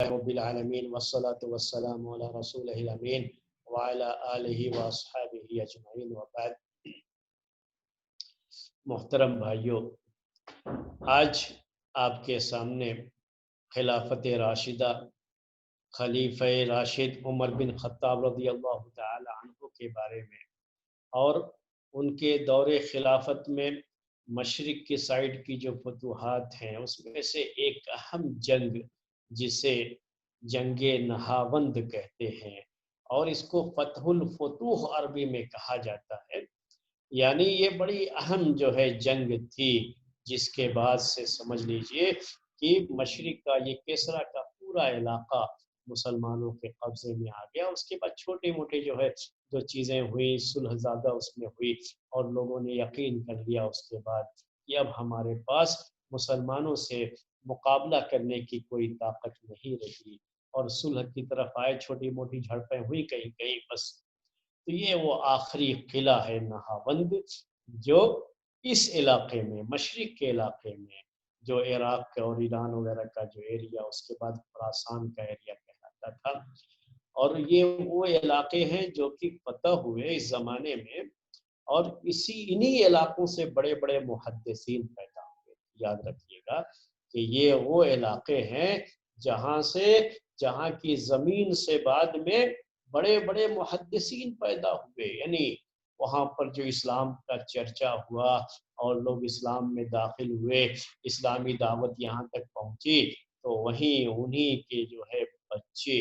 رب العالمین والصلاة والسلام علی رسولہ الامین وعلی آلہ واصحابہ اجمعین وبعد۔ محترم بھائیوں، آج آپ کے سامنے خلافت راشدہ خلیفہ راشد عمر بن خطاب رضی اللہ تعالی عنہ کے بارے میں اور ان کے دور خلافت میں مشرق کی سائڈ کی جو فتوحات ہیں اس میں سے ایک اہم جنگ جسے جنگ نہاوند کہتے ہیں اور اس کو فتح الفتوح عربی میں کہا جاتا ہے، یعنی یہ بڑی اہم جو ہے جنگ تھی جس کے بعد سے سمجھ لیجئے کہ مشرق کا یہ کسرا کا پورا علاقہ مسلمانوں کے قبضے میں آ گیا۔ اس کے بعد چھوٹی موٹی جو ہے جو چیزیں ہوئی، صلح زادہ اس میں ہوئی اور لوگوں نے یقین کر لیا اس کے بعد کہ اب ہمارے پاس مسلمانوں سے مقابلہ کرنے کی کوئی طاقت نہیں رہی، اور صلح کی طرف آئے، چھوٹی موٹی جھڑپیں ہوئی کہیں کہیں بس۔ تو یہ وہ آخری قلعہ ہے نہاوند جو اس علاقے میں، مشرق کے علاقے میں، جو عراق کا اور ایران وغیرہ کا جو ایریا، اس کے بعد خراسان کا ایریا کہلاتا تھا، اور یہ وہ علاقے ہیں جو کہ فتح ہوئے اس زمانے میں، اور انہی علاقوں سے بڑے بڑے محدثین پیدا ہوئے۔ یاد رکھیے گا کہ یہ وہ علاقے ہیں جہاں کی زمین سے بعد میں بڑے بڑے محدثین پیدا ہوئے، یعنی وہاں پر جو اسلام کا چرچا ہوا اور لوگ اسلام میں داخل ہوئے، اسلامی دعوت یہاں تک پہنچی، تو وہیں انہی کے جو ہے بچے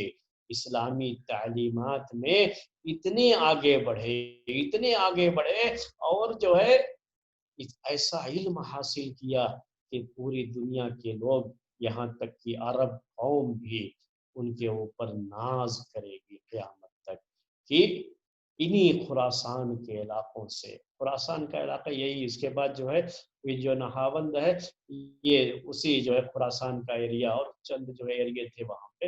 اسلامی تعلیمات میں اتنے آگے بڑھے اور جو ہے ایسا علم حاصل کیا کہ پوری دنیا کے لوگ، یہاں تک کہ عرب قوم بھی ان کے اوپر ناز کرے گی قیامت تک، کہ انہی خراسان کے علاقوں سے، خراسان کا علاقہ یہی، اس کے بعد جو ہے یہ جو نہاوند ہے یہ اسی جو ہے خراسان کا ایریا، اور چند جو ہے ایریے تھے وہاں پہ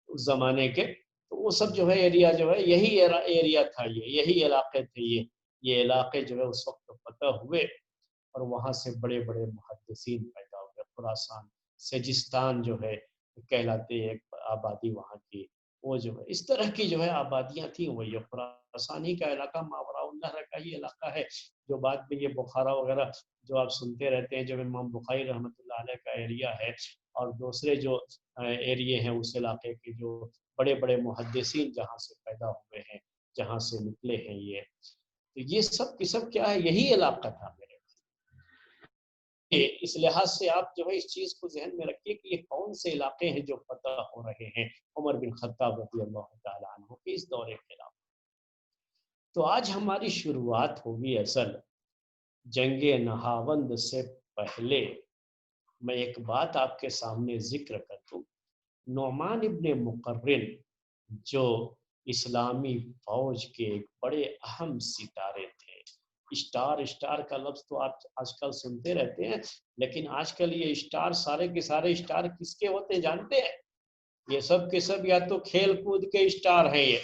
اس زمانے کے، تو وہ سب جو ہے ایریا جو ہے یہی ایریا تھا، یہی علاقے تھے، یہ علاقے جو ہے اس وقت فتح ہوئے اور وہاں سے بڑے بڑے محدثین پیدا ہوئے۔ خراسان، سجستان جو ہے کہلاتے ایک آبادی وہاں کی، وہ جو ہے اس طرح کی جو ہے آبادیاں تھیں، وہ یہ خراسانی کا علاقہ ماوراء النہر کا یہ علاقہ ہے، جو بعد میں یہ بخارا وغیرہ جو آپ سنتے رہتے ہیں، جو امام بخاری رحمۃ اللہ علیہ کا ایریا ہے، اور دوسرے جو ایریے ہیں اس علاقے کے جو بڑے بڑے محدثین جہاں سے پیدا ہوئے ہیں، جہاں سے نکلے ہیں، یہ سب کی سب کیا ہے، یہی علاقہ تھا میرے۔ اس لحاظ سے آپ جو ہے اس چیز کو ذہن میں رکھیے کہ یہ کون سے علاقے ہیں جو فتح ہو رہے ہیں عمر بن خطاب رضی اللہ تعالی عنہ کے اس دور خلافت۔ تو آج ہماری شروعات ہوگی اصل جنگ نہاوند سے پہلے میں ایک بات آپ کے سامنے ذکر کر دوں۔ نعمان ابن مقرن جو اسلامی فوج کے ایک بڑے اہم ستارے تھے، اسٹار کا لفظ تو آپ آج کل سنتے رہتے ہیں، لیکن آج کل یہ اسٹار سارے کے سارے اسٹار کس کے ہوتے ہیں جانتے ہیں؟ یہ سب کے سب یا تو کھیل کود کے اسٹار ہیں، یہ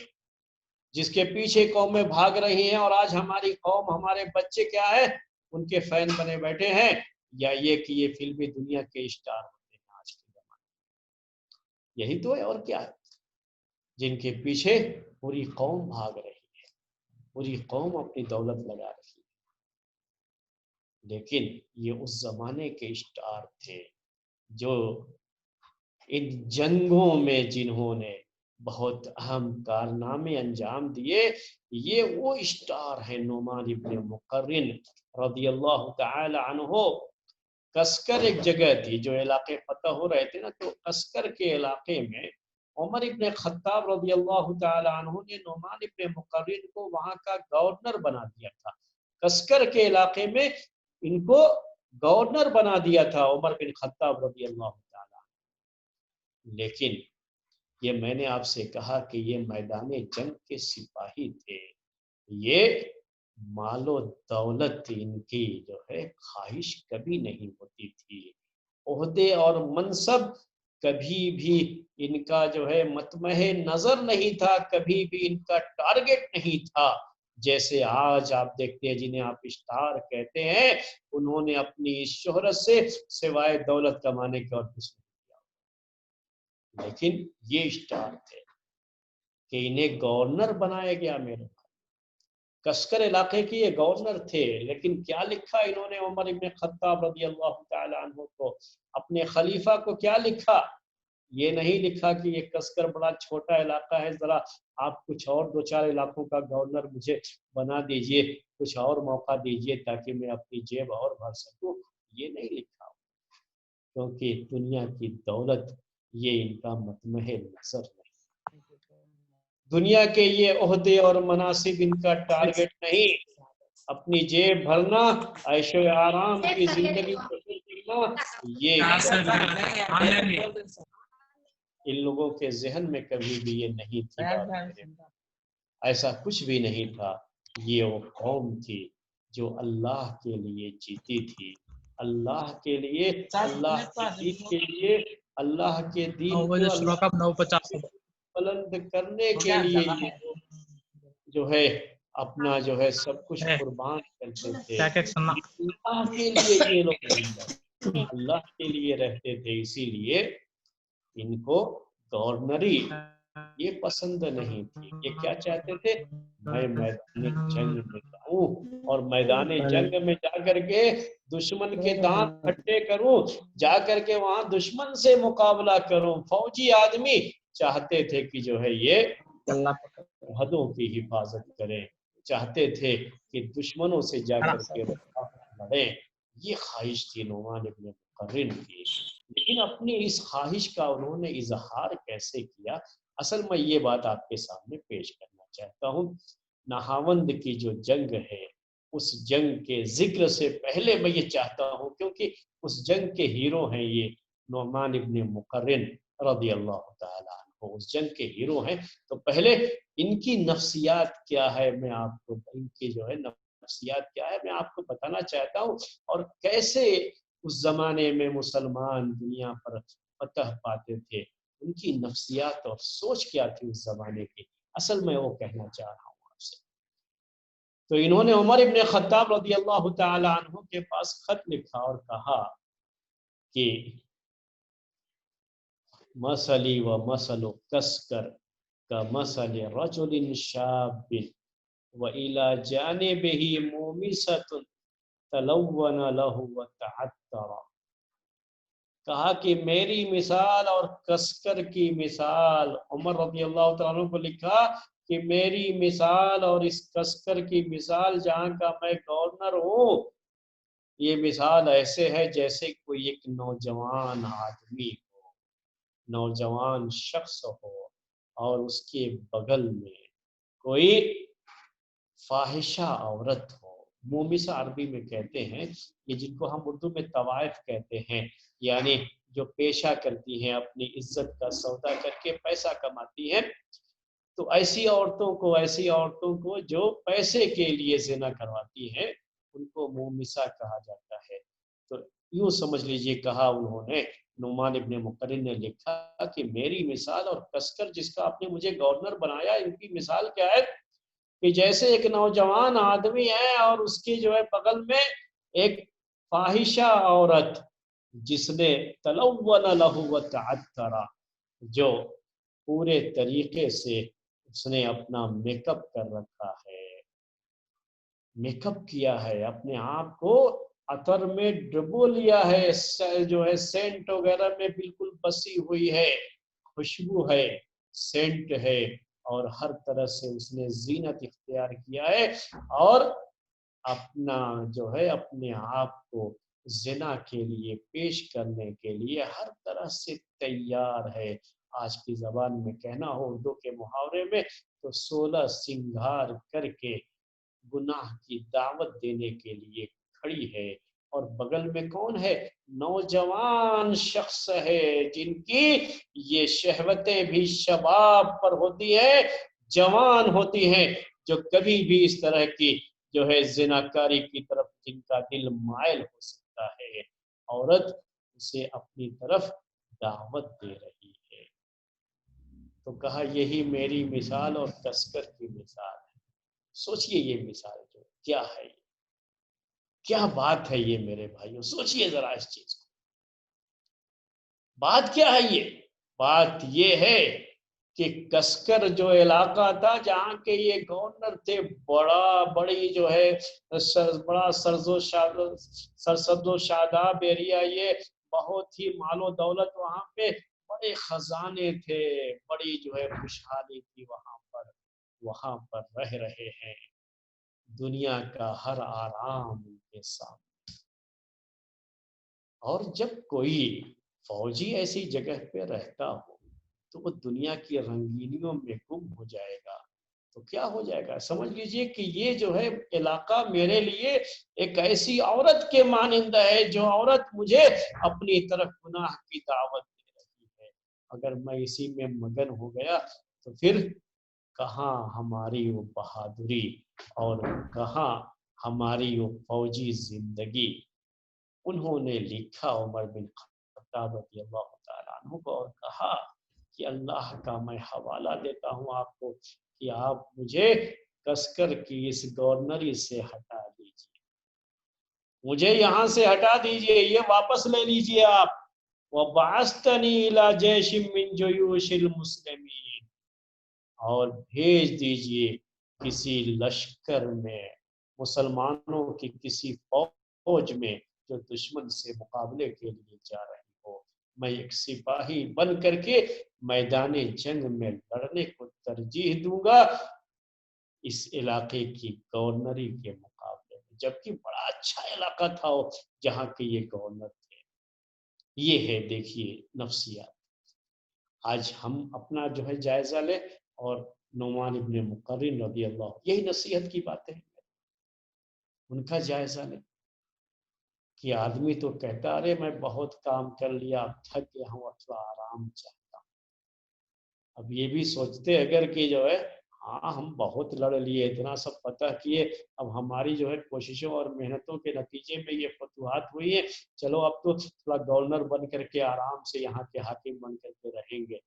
جس کے پیچھے قومیں بھاگ رہی ہیں، اور آج ہماری قوم، ہمارے بچے کیا ہے، ان کے فین بنے بیٹھے ہیں، یا یہ کہ یہ فلمی دنیا کے اسٹار ہوتے ہیں آج کے زمانے میں۔ یہی تو ہے، اور کیا ہے، جن کے پیچھے پوری قوم بھاگ رہی ہے، پوری قوم اپنی دولت لگا رہی ہے، لیکن یہ اس زمانے کے اسٹار تھے جو ان جنگوں میں جنہوں نے بہت اہم کارنامے انجام دیے، یہ وہ اسٹار ہیں۔ نعمان ابن مقرن رضی اللہ تعالی عنہ، کسکر ایک جگہ تھی، جو علاقے فتح ہو رہے تھے نا، تو کسکر کے علاقے میں عمر ابن خطاب رضی اللہ تعالی عنہ نے نعمان ابن مقرن کو وہاں کا گورنر بنا دیا تھا۔ کسکر کے علاقے میں ان کو گورنر بنا دیا تھا عمر بن خطاب رضی اللہ تعالی عنہ۔ لیکن یہ میں نے آپ سے کہا کہ یہ میدان جنگ کے سپاہی تھے، یہ مال و دولت ان کی جو ہے خواہش کبھی نہیں ہوتی تھی، عہدے اور منصب کبھی بھی ان کا جو ہے مطمع نظر نہیں تھا، کبھی بھی ان کا ٹارگٹ نہیں تھا۔ جیسے آج آپ دیکھتے ہیں جنہیں آپ اسٹار کہتے ہیں، انہوں نے اپنی اس شہرت سے سوائے دولت کمانے کے اور کچھ نہیں کیا۔ لیکن یہ اشتہار تھے کہ انہیں گورنر بنایا گیا میرے بھائی. کسکر علاقے کے یہ گورنر تھے، لیکن کیا لکھا انہوں نے عمر ابن خطاب رضی اللہ تعالی عنہ کو، اپنے خلیفہ کو کیا لکھا؟ یہ نہیں لکھا کہ یہ کسکر بڑا چھوٹا علاقہ ہے، ذرا آپ کچھ اور دو چار علاقوں کا گورنر مجھے بنا دیجئے، کچھ اور موقع دیجئے تاکہ میں اپنی جیب اور بھر سکوں. یہ نہیں لکھا، کیونکہ دنیا کی دولت یہ ان کا مطمع نظر نہیں، دنیا کے یہ عہدے اور مناصب ان کا ٹارگٹ نہیں. اپنی جیب بھرنا، عیش و آرام کی زندگی بسر کرنا، یہ ان لوگوں کے ذہن میں کبھی بھی یہ نہیں تھی بات. ایسا کچھ بھی نہیں تھا. یہ وہ قوم تھی جو اللہ کے لیے جیتی تھی، اللہ کے لیے، اللہ کے دین کے لیے، اللہ کے دین کو بلند کرنے کے لیے یہ جو ہے اپنا جو ہے سب کچھ قربان کرتے تھے. اللہ کے لیے یہ لوگ اللہ کے لیے رہتے تھے، اسی لیے ان کو گورنری یہ پسند نہیں تھی. یہ کیا چاہتے تھے؟ میں میدان جنگ میں جاؤں اور میدان جنگ میں جا کر کے دشمن کے دانت کھٹے کروں، جا کر کے وہاں دشمن سے مقابلہ کروں. فوجی آدمی چاہتے تھے کہ جو ہے یہ حدوں کی حفاظت کریں، چاہتے تھے کہ دشمنوں سے جا کر کے لڑیں. یہ خواہش تھی نعمان ابن مقرن کی. لیکن اپنی اس خواہش کا انہوں نے اظہار کیسے کیا؟ اصل میں یہ بات آپ کے سامنے پیش کرنا چاہتا ہوں. نہاوند کی جو جنگ ہے، اس جنگ کے ذکر سے پہلے میں یہ چاہتا ہوں، کیونکہ اس جنگ کے ہیرو ہیں یہ نعمان ابن مقرن رضی اللہ تعالی عنہ، اس جنگ کے ہیرو ہیں. تو پہلے ان کی نفسیات کیا ہے، میں آپ کو ان کی جو ہے نفسیات کیا ہے میں آپ کو بتانا چاہتا ہوں، اور کیسے اس زمانے میں مسلمان دنیا پر فتح پاتے تھے، ان کی نفسیات اور سوچ کیا تھی اس زمانے کی. اصل میں وہ کہنا چاہ رہا ہوں آپ سے. تو انہوں نے عمر ابن خطاب رضی اللہ تعالی عنہ کے پاس خط لکھا اور کہا کہ مثلی و مثل کسکر کا مثل رجل شاب وإلى جانبه مومسة تلون له وتعطر. کہا کہ میری مثال اور کسکر کی مثال، عمر رضی اللہ تعالیٰ عنہ کو لکھا کہ میری مثال اور اس کسکر کی مثال جہاں کا میں گورنر ہوں، یہ مثال ایسے ہے جیسے کوئی ایک نوجوان آدمی ہو، نوجوان شخص ہو، اور اس کے بغل میں کوئی فاحشہ عورت ہو. مومسہ عربی میں کہتے ہیں کہ جن کو ہم اردو میں طوائف کہتے ہیں، یعنی جو پیشہ کرتی ہیں، اپنی عزت کا سودا کر کے پیسہ کماتی ہیں. تو ایسی عورتوں کو جو پیسے کے لیے زنا کرواتی ہیں، ان کو مومسہ کہا جاتا ہے. تو یوں سمجھ لیجئے، کہا انہوں نے، نعمان ابن مقرن نے لکھا کہ میری مثال اور کسکر جس کا آپ نے مجھے گورنر بنایا، ان کی مثال کیا ہے کہ جیسے ایک نوجوان آدمی ہے اور اس کی جو ہے بغل میں ایک فاحشہ عورت، جس نے تلون لہ وتعطر، جو پورے طریقے سے اس نے اپنا میک اپ کر رکھا ہے، میک اپ کیا ہے، اپنے آپ کو عطر میں ڈبو لیا ہے، جو ہے سینٹ وغیرہ میں بالکل بسی ہوئی ہے، خوشبو ہے، سینٹ ہے، اور ہر طرح سے اس نے زینت اختیار کیا ہے، اور اپنا جو ہے اپنے آپ کو زنا کے لیے پیش کرنے کے لیے ہر طرح سے تیار ہے. آج کی زبان میں کہنا ہو اردو کے محاورے میں تو 16 سنگھار کر کے گناہ کی دعوت دینے کے لیے کھڑی ہے. اور بغل میں کون ہے؟ نوجوان شخص ہے، جن کی یہ شہوتیں بھی شباب پر ہوتی ہیں، جوان ہوتی ہیں، جو کبھی بھی اس طرح کی جو ہے زناکاری کی طرف جن کا دل مائل ہو سکتا ہے. عورت اسے اپنی طرف دعوت دے رہی ہے. تو کہا یہی میری مثال اور کسکر کی مثال ہے. سوچئے یہ مثال جو کیا ہے، کیا بات ہے یہ میرے بھائیوں، سوچئے ذرا اس چیز کو. بات کیا ہے یہ بات یہ ہے کہ کسکر جو علاقہ تھا جہاں کے یہ گورنر تھے، بڑی جو ہے بڑا سرسبز و شاداب ایریا، یہ بہت ہی مال و دولت وہاں پہ، بڑے خزانے تھے، بڑی جو ہے خوشحالی تھی وہاں پر رہ رہے ہیں، دنیا کا ہر آرام ان کے سامنے۔ اور جب کوئی فوجی ایسی جگہ پہ رہتا ہو تو وہ دنیا کی رنگینیوں میں گم ہو جائے گا، تو کیا ہو جائے گا؟ سمجھ لیجئے کہ یہ جو ہے علاقہ میرے لیے ایک ایسی عورت کے مانند ہے جو عورت مجھے اپنی طرف گناہ کی دعوت دے رہی ہے۔ اگر میں اسی میں مگن ہو گیا تو پھر کہاں ہماری وہ بہادری اور کہاں ہماری وہ فوجی زندگی۔ انہوں نے لکھا عمر بن خطاب رضی اللہ تعالیٰ عنہ کو اور کہا کہ اللہ کا میں حوالہ دیتا ہوں آپ کو کہ آپ مجھے کسکر کی اس گورنری سے ہٹا دیجیے، مجھے یہاں سے ہٹا دیجیے، یہ واپس لے لیجیے آپ۔ وَبَعَثْتَنِي إِلَى جَيْشٍ مِّن جُيُوشِ الْمُسْلِمِينَ، اور بھیج دیجیے کسی لشکر میں، مسلمانوں کی کسی فوج میں جو دشمن سے مقابلے کے لیے جا رہی ہو، میں ایک سپاہی بن کر کے میدان جنگ میں لڑنے کو ترجیح دوں گا اس علاقے کی گورنری کے مقابلے میں، جبکہ بڑا اچھا علاقہ تھا جہاں کے یہ گورنر تھے۔ یہ ہے دیکھیے نفسیات۔ آج ہم اپنا جو ہے جائزہ لیں اور نعمان ابن مقرن رضی اللہ، یہی نصیحت کی باتیں ہیں، ان کا جائزہ لیں کہ آدمی تو کہتا ارے میں بہت کام کر لیا، اب تھک گیا ہوں، تھوڑا آرام چاہتا ہوں۔ اب یہ بھی سوچتے اگر کہ جو ہے ہاں ہم بہت لڑ لیے، اتنا سب فتح کیے، اب ہماری جو ہے کوششوں اور محنتوں کے نتیجے میں یہ فتوحات ہوئی ہے، چلو اب تو تھوڑا گورنر بن کر کے آرام سے یہاں کے حاکم بن کر کے رہیں گے،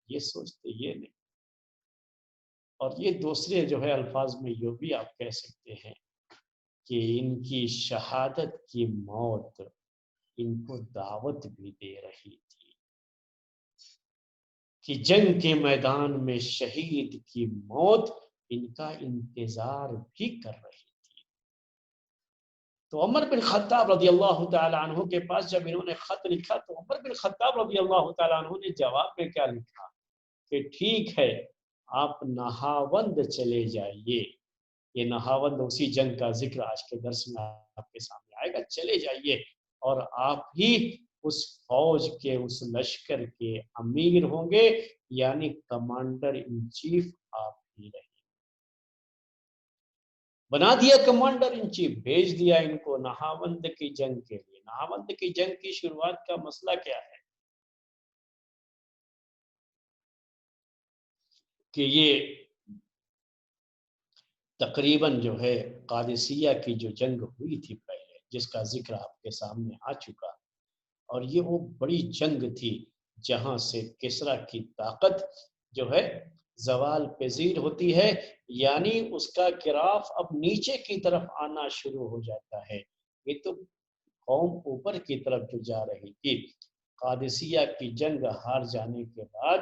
یہ سوچتے یہ نہیں۔ اور یہ دوسرے جو ہے الفاظ میں یہ بھی آپ کہہ سکتے ہیں کہ ان کی شہادت کی موت ان کو دعوت بھی دے رہی تھی، کہ جنگ کے میدان میں شہید کی موت ان کا انتظار بھی کر رہی تھی۔ تو عمر بن خطاب رضی اللہ تعالیٰ عنہ کے پاس جب انہوں نے خط لکھا تو عمر بن خطاب رضی اللہ تعالیٰ عنہ نے جواب میں کیا لکھا کہ ٹھیک ہے آپ نہاوند چلے جائیے، یہ نہاوند اسی جنگ کا ذکر آج کے درس میں آپ کے سامنے آئے گا، چلے جائیے اور آپ ہی اس فوج کے اس لشکر کے امیر ہوں گے، یعنی کمانڈر ان چیف آپ ہی رہیں، بنا دیا کمانڈر ان چیف، بھیج دیا ان کو نہاوند کی جنگ کے لیے۔ نہاوند کی جنگ کی شروعات کا مسئلہ کیا ہے کہ یہ تقریباً جو ہے قادسیہ کی جو جنگ ہوئی تھی پہلے، جس کا ذکر آپ کے سامنے آ چکا، اور یہ وہ بڑی جنگ تھی جہاں سے کسریٰ کی طاقت جو ہے زوال پذیر ہوتی ہے، یعنی اس کا گراف اب نیچے کی طرف آنا شروع ہو جاتا ہے۔ یہ تو قوم اوپر کی طرف جو جا رہی تھی، قادسیہ کی جنگ ہار جانے کے بعد،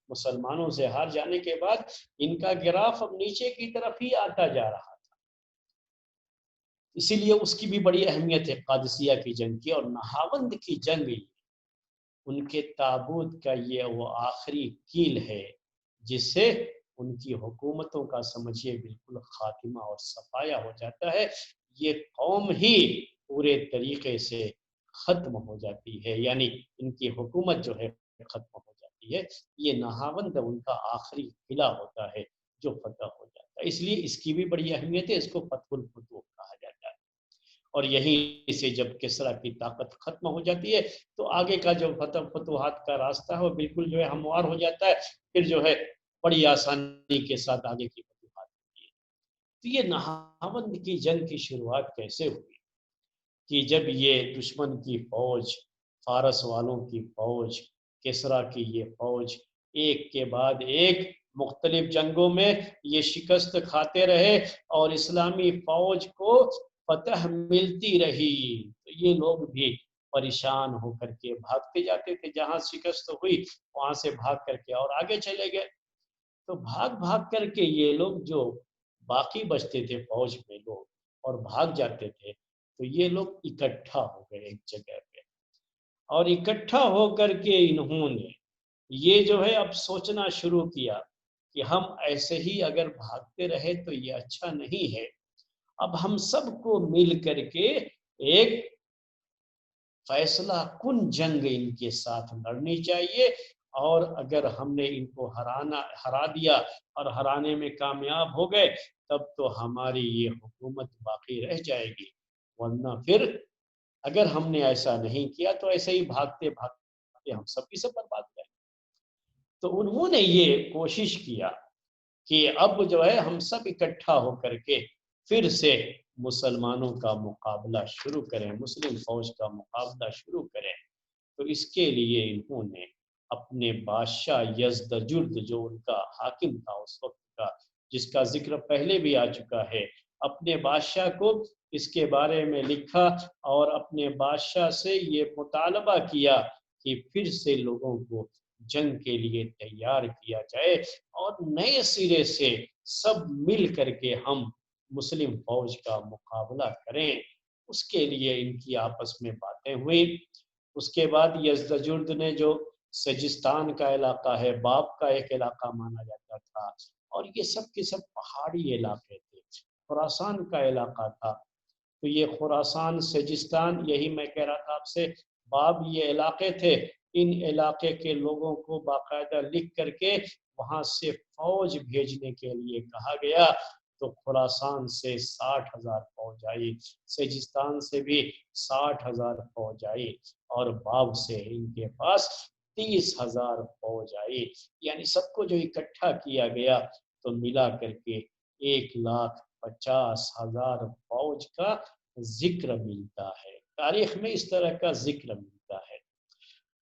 مسلمانوں سے ہار جانے کے بعد ان کا گراف اب نیچے کی طرف ہی آتا جا رہا تھا، اسی لیے اس کی بھی بڑی اہمیت ہے قادسیہ کی جنگ کی۔ اور نہاوند کی جنگ ان کے تابوت کا یہ وہ آخری کیل ہے جس سے ان کی حکومتوں کا سمجھیے بالکل خاتمہ اور صفایا ہو جاتا ہے، یہ قوم ہی پورے طریقے سے ختم ہو جاتی ہے، یعنی ان کی حکومت جو ہے ختم ہو جاتی ہے۔ یہ نہاوند ان کا آخری قلعہ ہوتا ہے جو فتح ہو جاتا ہے، اس لیے اس کی بھی بڑی اہمیت ہے، اس کو فتح الفتوح کہا جاتا ہے۔ اور یہیں سے جب کسریٰ کی طاقت ختم ہو جاتی ہے تو آگے کا جو فتوحات کا راستہ ہے وہ بالکل جو ہے ہموار ہو جاتا ہے، پھر جو ہے بڑی آسانی کے ساتھ آگے کی فتوحات ہوتی ہے۔ تو یہ نہاوند کی جنگ کی شروعات کیسے ہوئی کہ جب یہ دشمن کی فوج، فارس والوں کی فوج، کسریٰ کی یہ فوج ایک کے بعد ایک مختلف جنگوں میں یہ شکست کھاتے رہے اور اسلامی فوج کو فتح ملتی رہی، تو یہ لوگ بھی پریشان ہو کر کے بھاگتے جاتے تھے، جہاں شکست ہوئی وہاں سے بھاگ کر کے اور آگے چلے گئے۔ تو بھاگ بھاگ کر کے یہ لوگ جو باقی بچتے تھے فوج میں لوگ اور بھاگ جاتے تھے، تو یہ لوگ اکٹھا ہو گئے ایک جگہ پہ، اور اکٹھا ہو کر کے انہوں نے یہ جو ہے اب سوچنا شروع کیا کہ ہم ایسے ہی اگر بھاگتے رہے تو یہ اچھا نہیں ہے، اب ہم سب کو مل کر کے ایک فیصلہ کن جنگ ان کے ساتھ لڑنی چاہیے، اور اگر ہم نے ان کو ہرا دیا اور ہرانے میں کامیاب ہو گئے تب تو ہماری یہ حکومت باقی رہ جائے گی، ورنہ پھر اگر ہم نے ایسا نہیں کیا تو ایسے ہی بھاگتے بھاگتے ہم سب کی سب برباد ہو جائیں گے۔ تو انہوں نے یہ کوشش کیا کہ اب جو ہے ہم سب اکٹھا ہو کر کے پھر سے مسلمانوں کا مقابلہ شروع کریں، مسلم فوج کا مقابلہ شروع کریں۔ تو اس کے لیے انہوں نے اپنے بادشاہ یزدجرد جو ان کا حاکم تھا اس وقت کا، جس کا ذکر پہلے بھی آ چکا ہے، اپنے بادشاہ کو اس کے بارے میں لکھا اور اپنے بادشاہ سے یہ مطالبہ کیا کہ پھر سے لوگوں کو جنگ کے لیے تیار کیا جائے اور نئے سرے سے سب مل کر کے ہم مسلم فوج کا مقابلہ کریں۔ اس کے لیے ان کی آپس میں باتیں ہوئی۔ اس کے بعد یزدجرد نے جو سجستان کا علاقہ ہے، باب کا ایک علاقہ مانا جاتا تھا، اور یہ سب کے سب پہاڑی علاقے تھے، خراسان کا علاقہ تھا، تو یہ خراسان، سجستان، یہی میں کہہ رہا تھا آپ سے، باب یہ علاقے تھے۔ ان علاقے کے لوگوں کو باقاعدہ لکھ کر کے وہاں سے فوج بھیجنے کے لیے کہا گیا، تو خراسان سے 60,000 فوج آئی، سجستان سے بھی 60,000 فوج آئی، اور باب سے ان کے پاس 30,000 فوج آئی۔ یعنی سب کو جو اکٹھا کیا گیا تو ملا کر کے 1,50,000 فوج کا ذکر ملتا ہے، تاریخ میں اس طرح کا ذکر ملتا ہے۔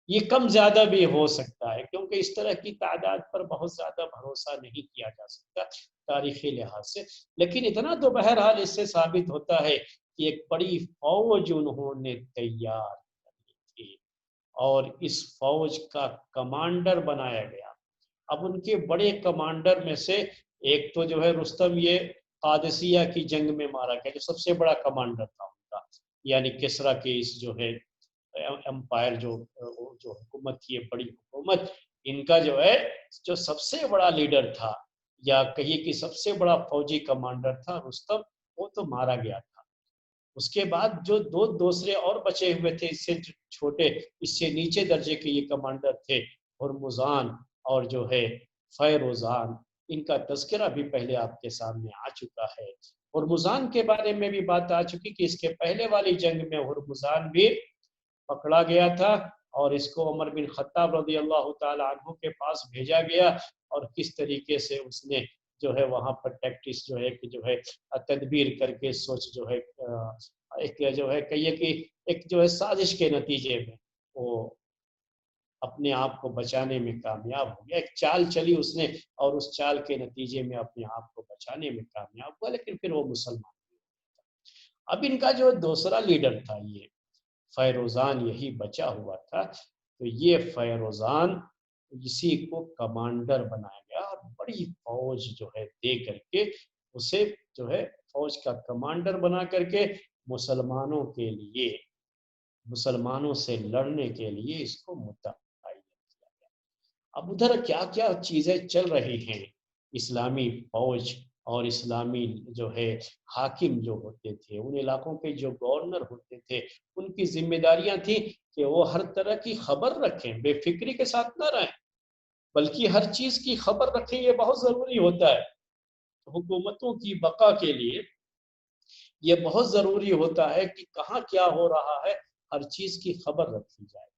یہ کم زیادہ بھی ہو سکتا ہے کیونکہ اس طرح کی تعداد پر بہت زیادہ بھروسہ نہیں کیا جا سکتا تاریخی لحاظ سے، لیکن اتنا تو بہرحال اس سے ثابت ہوتا ہے کہ ایک بڑی فوج انہوں نے تیار کی تھی اور اس فوج کا کمانڈر بنایا گیا۔ اب ان کے بڑے کمانڈر میں سے ایک تو جو ہے رستم، یہ قادسیہ کی جنگ میں مارا گیا، جو سب سے بڑا کمانڈر تھا ان کا، یعنی کسریٰ کے اس جو ہے امپائر جو حکومت تھی، بڑی حکومت، ان کا جو ہے جو سب سے بڑا لیڈر تھا، یا کہیے کہ سب سے بڑا فوجی کمانڈر تھا رستم، وہ تو مارا گیا تھا۔ اس کے بعد جو دو دوسرے اور بچے ہوئے تھے اس سے چھوٹے، اس سے نیچے درجے کے یہ کمانڈر تھے، ہرمزان اور جو ہے فیروزان، ان کا تذکرہ بھی پہلے آپ کے سامنے آ چکا ہے۔ ہرمزان کے بارے میں بھی بات آ چکی کہ اس کے پہلے والی جنگ میں ہرمزان بھی پکڑا گیا تھا، اور اس کو عمر بن خطاب رضی اللہ تعالی عنہ کے پاس بھیجا گیا، اور کس طریقے سے اس نے جو ہے وہاں پر ٹیکٹس جو ہے کہ جو ہے تدبیر کر کے سوچ جو ہے ایک جو ہے کہیے کہ ایک جو ہے سازش کے نتیجے میں وہ اپنے آپ کو بچانے میں کامیاب ہو گیا، ایک چال چلی اس نے اور اس چال کے نتیجے میں اپنے آپ کو بچانے میں کامیاب ہوا، لیکن پھر وہ مسلمان نہیں ہوا۔ اب ان کا جو دوسرا لیڈر تھا یہ فیروزان، یہی بچا ہوا تھا، تو یہ فیروزان اسی کو کمانڈر بنایا گیا اور بڑی فوج جو ہے دے کر کے اسے جو ہے فوج کا کمانڈر بنا کر کے مسلمانوں کے لیے، مسلمانوں سے لڑنے کے لیے اس کو متعین کیا گیا۔ اب ادھر کیا کیا چیزیں چل رہی ہیں، اسلامی فوج اور اسلامی جو ہے حاکم جو ہوتے تھے، ان علاقوں کے جو گورنر ہوتے تھے، ان کی ذمہ داریاں تھیں کہ وہ ہر طرح کی خبر رکھیں، بے فکری کے ساتھ نہ رہیں، بلکہ ہر چیز کی خبر رکھیں، یہ بہت ضروری ہوتا ہے۔ حکومتوں کی بقا کے لیے یہ بہت ضروری ہوتا ہے کہ کہاں کیا ہو رہا ہے، ہر چیز کی خبر رکھی جائے۔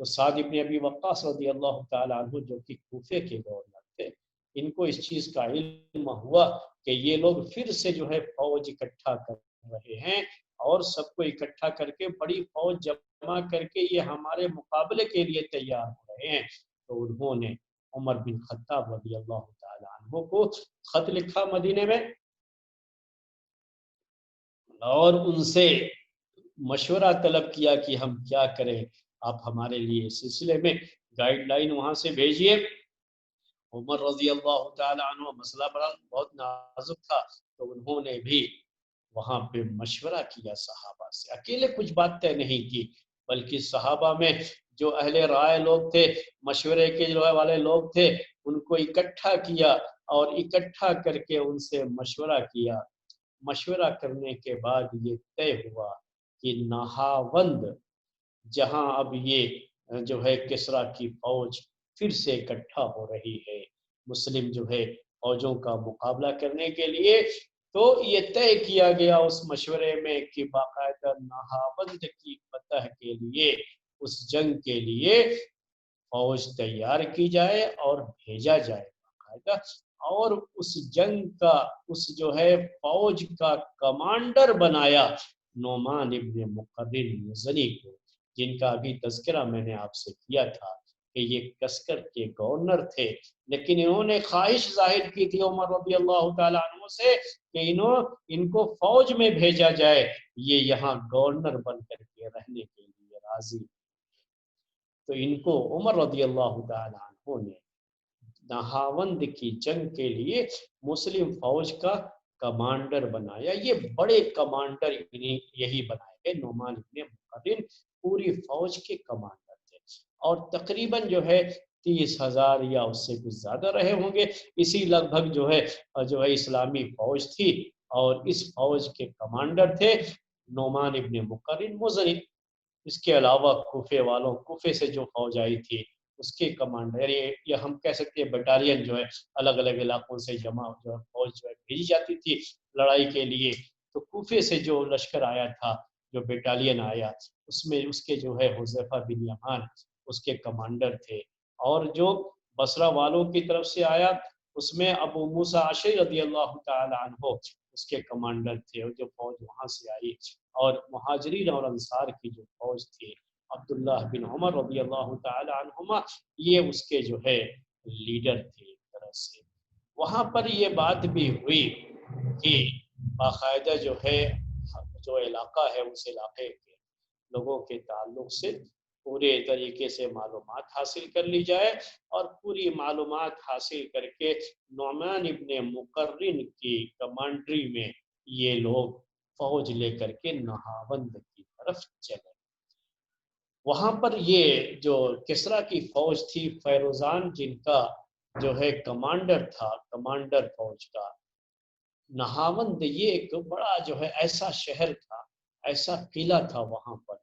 تو سعد بن ابی وقاص رضی اللہ تعالی عنہ جو کہ کوفے کے گورنر تھے، ان کو اس چیز کا علم ہوا کہ یہ لوگ پھر سے جو ہے فوج اکٹھا کر رہے ہیں، اور سب کو اکٹھا کر کے بڑی فوج جمع کر کے یہ ہمارے مقابلے کے لیے تیار ہو رہے ہیں۔ تو انہوں نے عمر بن خطاب رضی اللہ تعالی عنہ کو خط لکھا مدینے میں، اور ان سے مشورہ طلب کیا کہ ہم کیا کریں، آپ ہمارے لیے اس سلسلے میں گائیڈ لائن وہاں سے بھیجیے۔ عمر رضی اللہ تعالی عنہ مسئلہ بہت نازک تھا، تو انہوں نے بھی وہاں پہ مشورہ کیا صحابہ سے، اکیلے کچھ بات طے نہیں کی، بلکہ صحابہ میں جو اہل رائے لوگ تھے، مشورے کے جو والے لوگ تھے، ان کو اکٹھا کیا اور اکٹھا کر کے ان سے مشورہ کیا۔ مشورہ کرنے کے بعد یہ طے ہوا کہ نہاوند جہاں اب یہ جو ہے کسریٰ کی فوج پھر سے اکٹھا ہو رہی ہے مسلم جو ہے فوجوں کا مقابلہ کرنے کے لیے، تو یہ طے کیا گیا اس مشورے میں کہ باقاعدہ نہاوند کی فتح کے لیے، اس جنگ کے لیے فوج تیار کی جائے اور بھیجا جائے باقاعدہ، اور اس جنگ کا اس جو ہے فوج کا کمانڈر بنایا نعمان ابن مقرن مزنی کو، جن کا ابھی تذکرہ میں نے آپ سے کیا تھا کہ یہ کسکر کے گورنر تھے، لیکن انہوں نے خواہش ظاہر کی تھی عمر رضی اللہ تعالیٰ عنہ سے کہ ان کو فوج میں بھیجا جائے، یہ یہاں گورنر بن کر کے رہنے کے لیے راضی، تو ان کو عمر رضی اللہ تعالیٰ عنہ نے نہاوند کی جنگ کے لیے مسلم فوج کا کمانڈر بنایا۔ یہ بڑے کمانڈر یہی بنائے گئے، نعمان ابن مقرن پوری فوج کے کمانڈر تھے، اور تقریباً جو ہے 30,000 یا اس سے کچھ زیادہ رہے ہوں گے، اسی لگ بھگ جو ہے اسلامی فوج تھی، اور اس فوج کے کمانڈر تھے نعمان ابن مقرن مزنی۔ اس کے علاوہ کوفے سے جو فوج آئی تھی اس کے کمانڈر، یہ ہم کہہ سکتے ہیں بٹالین جو ہے الگ الگ علاقوں سے جمع جو فوج جو ہے بھیجی جاتی تھی لڑائی کے لیے، تو کوفے سے جو لشکر آیا تھا، جو بٹالین آیا، اس میں اس کے جو ہے حذیفہ بن یمان اس کے کمانڈر تھے، اور جو بصرہ والوں کی طرف سے آیا اس میں ابو موسیٰ اشعری رضی اللہ تعالی عنہ اس کے کمانڈر تھے، جو فوج وہاں سے آئی، اور مہاجرین اور انصار کی جو فوج تھی عبداللہ بن عمر رضی اللہ تعالی عنہما، یہ اس کے جو ہے لیڈر تھے ایک طرح سے۔ وہاں پر یہ بات بھی ہوئی کہ باقاعدہ جو ہے جو علاقہ ہے اس علاقے کے لوگوں کے تعلق سے پورے طریقے سے معلومات حاصل کر لی جائے، اور پوری معلومات حاصل کر کے نعمان ابن مقرن کی کمانڈری میں یہ لوگ فوج لے کر کے نہاوند کی طرف چلے۔ وہاں پر یہ جو کسریٰ کی فوج تھی، فیروزان جن کا جو ہے کمانڈر تھا، کمانڈر فوج کا، نہاوند یہ ایک بڑا جو ہے ایسا شہر تھا، ایسا قلعہ تھا وہاں پر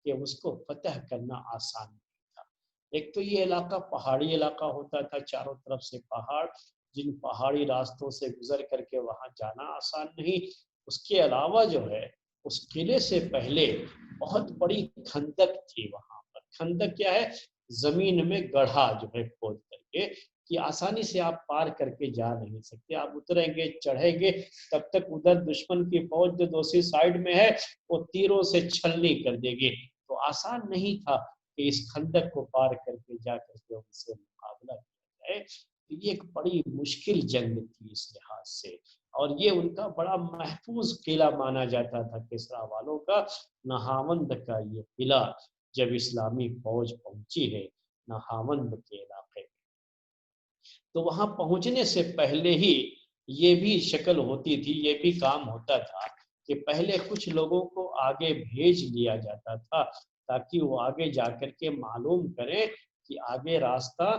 کہ اس کو فتح کرنا آسان نہیں تھا۔ ایک تو یہ علاقہ پہاڑی علاقہ ہوتا تھا، چاروں طرف سے پہاڑ، جن پہاڑی راستوں سے گزر کر کے وہاں جانا آسان نہیں۔ اس کے علاوہ جو ہے اس قلعے سے پہلے بہت بڑی کھندق تھی وہاں پر۔ کھندق کیا ہے؟ زمین میں گڑھا جو ہے کھود کر کے، کہ آسانی سے آپ پار کر کے جا نہیں سکتے، آپ اتریں گے چڑھیں گے تب تک ادھر دشمن کی فوج جو دوسری سائڈ میں ہے وہ تیروں سے چھلنی کر دے گی، تو آسان نہیں تھا کہ اس خندق کو پار کر کے جا کر کے ان سے مقابلہ کیا جائے۔ یہ ایک بڑی مشکل جنگ تھی اس لحاظ سے، اور یہ ان کا بڑا محفوظ قلعہ مانا جاتا تھا کسریٰ والوں کا، نہاوند کا یہ قلعہ جب اسلامی فوج پہنچی ہے نہاوند کے علاقے میں، تو وہاں پہنچنے سے پہلے ہی یہ بھی شکل ہوتی تھی، یہ بھی کام ہوتا تھا کہ پہلے کچھ لوگوں کو آگے بھیج لیا جاتا تھا تاکہ وہ آگے جا کر کے معلوم کریں کہ آگے راستہ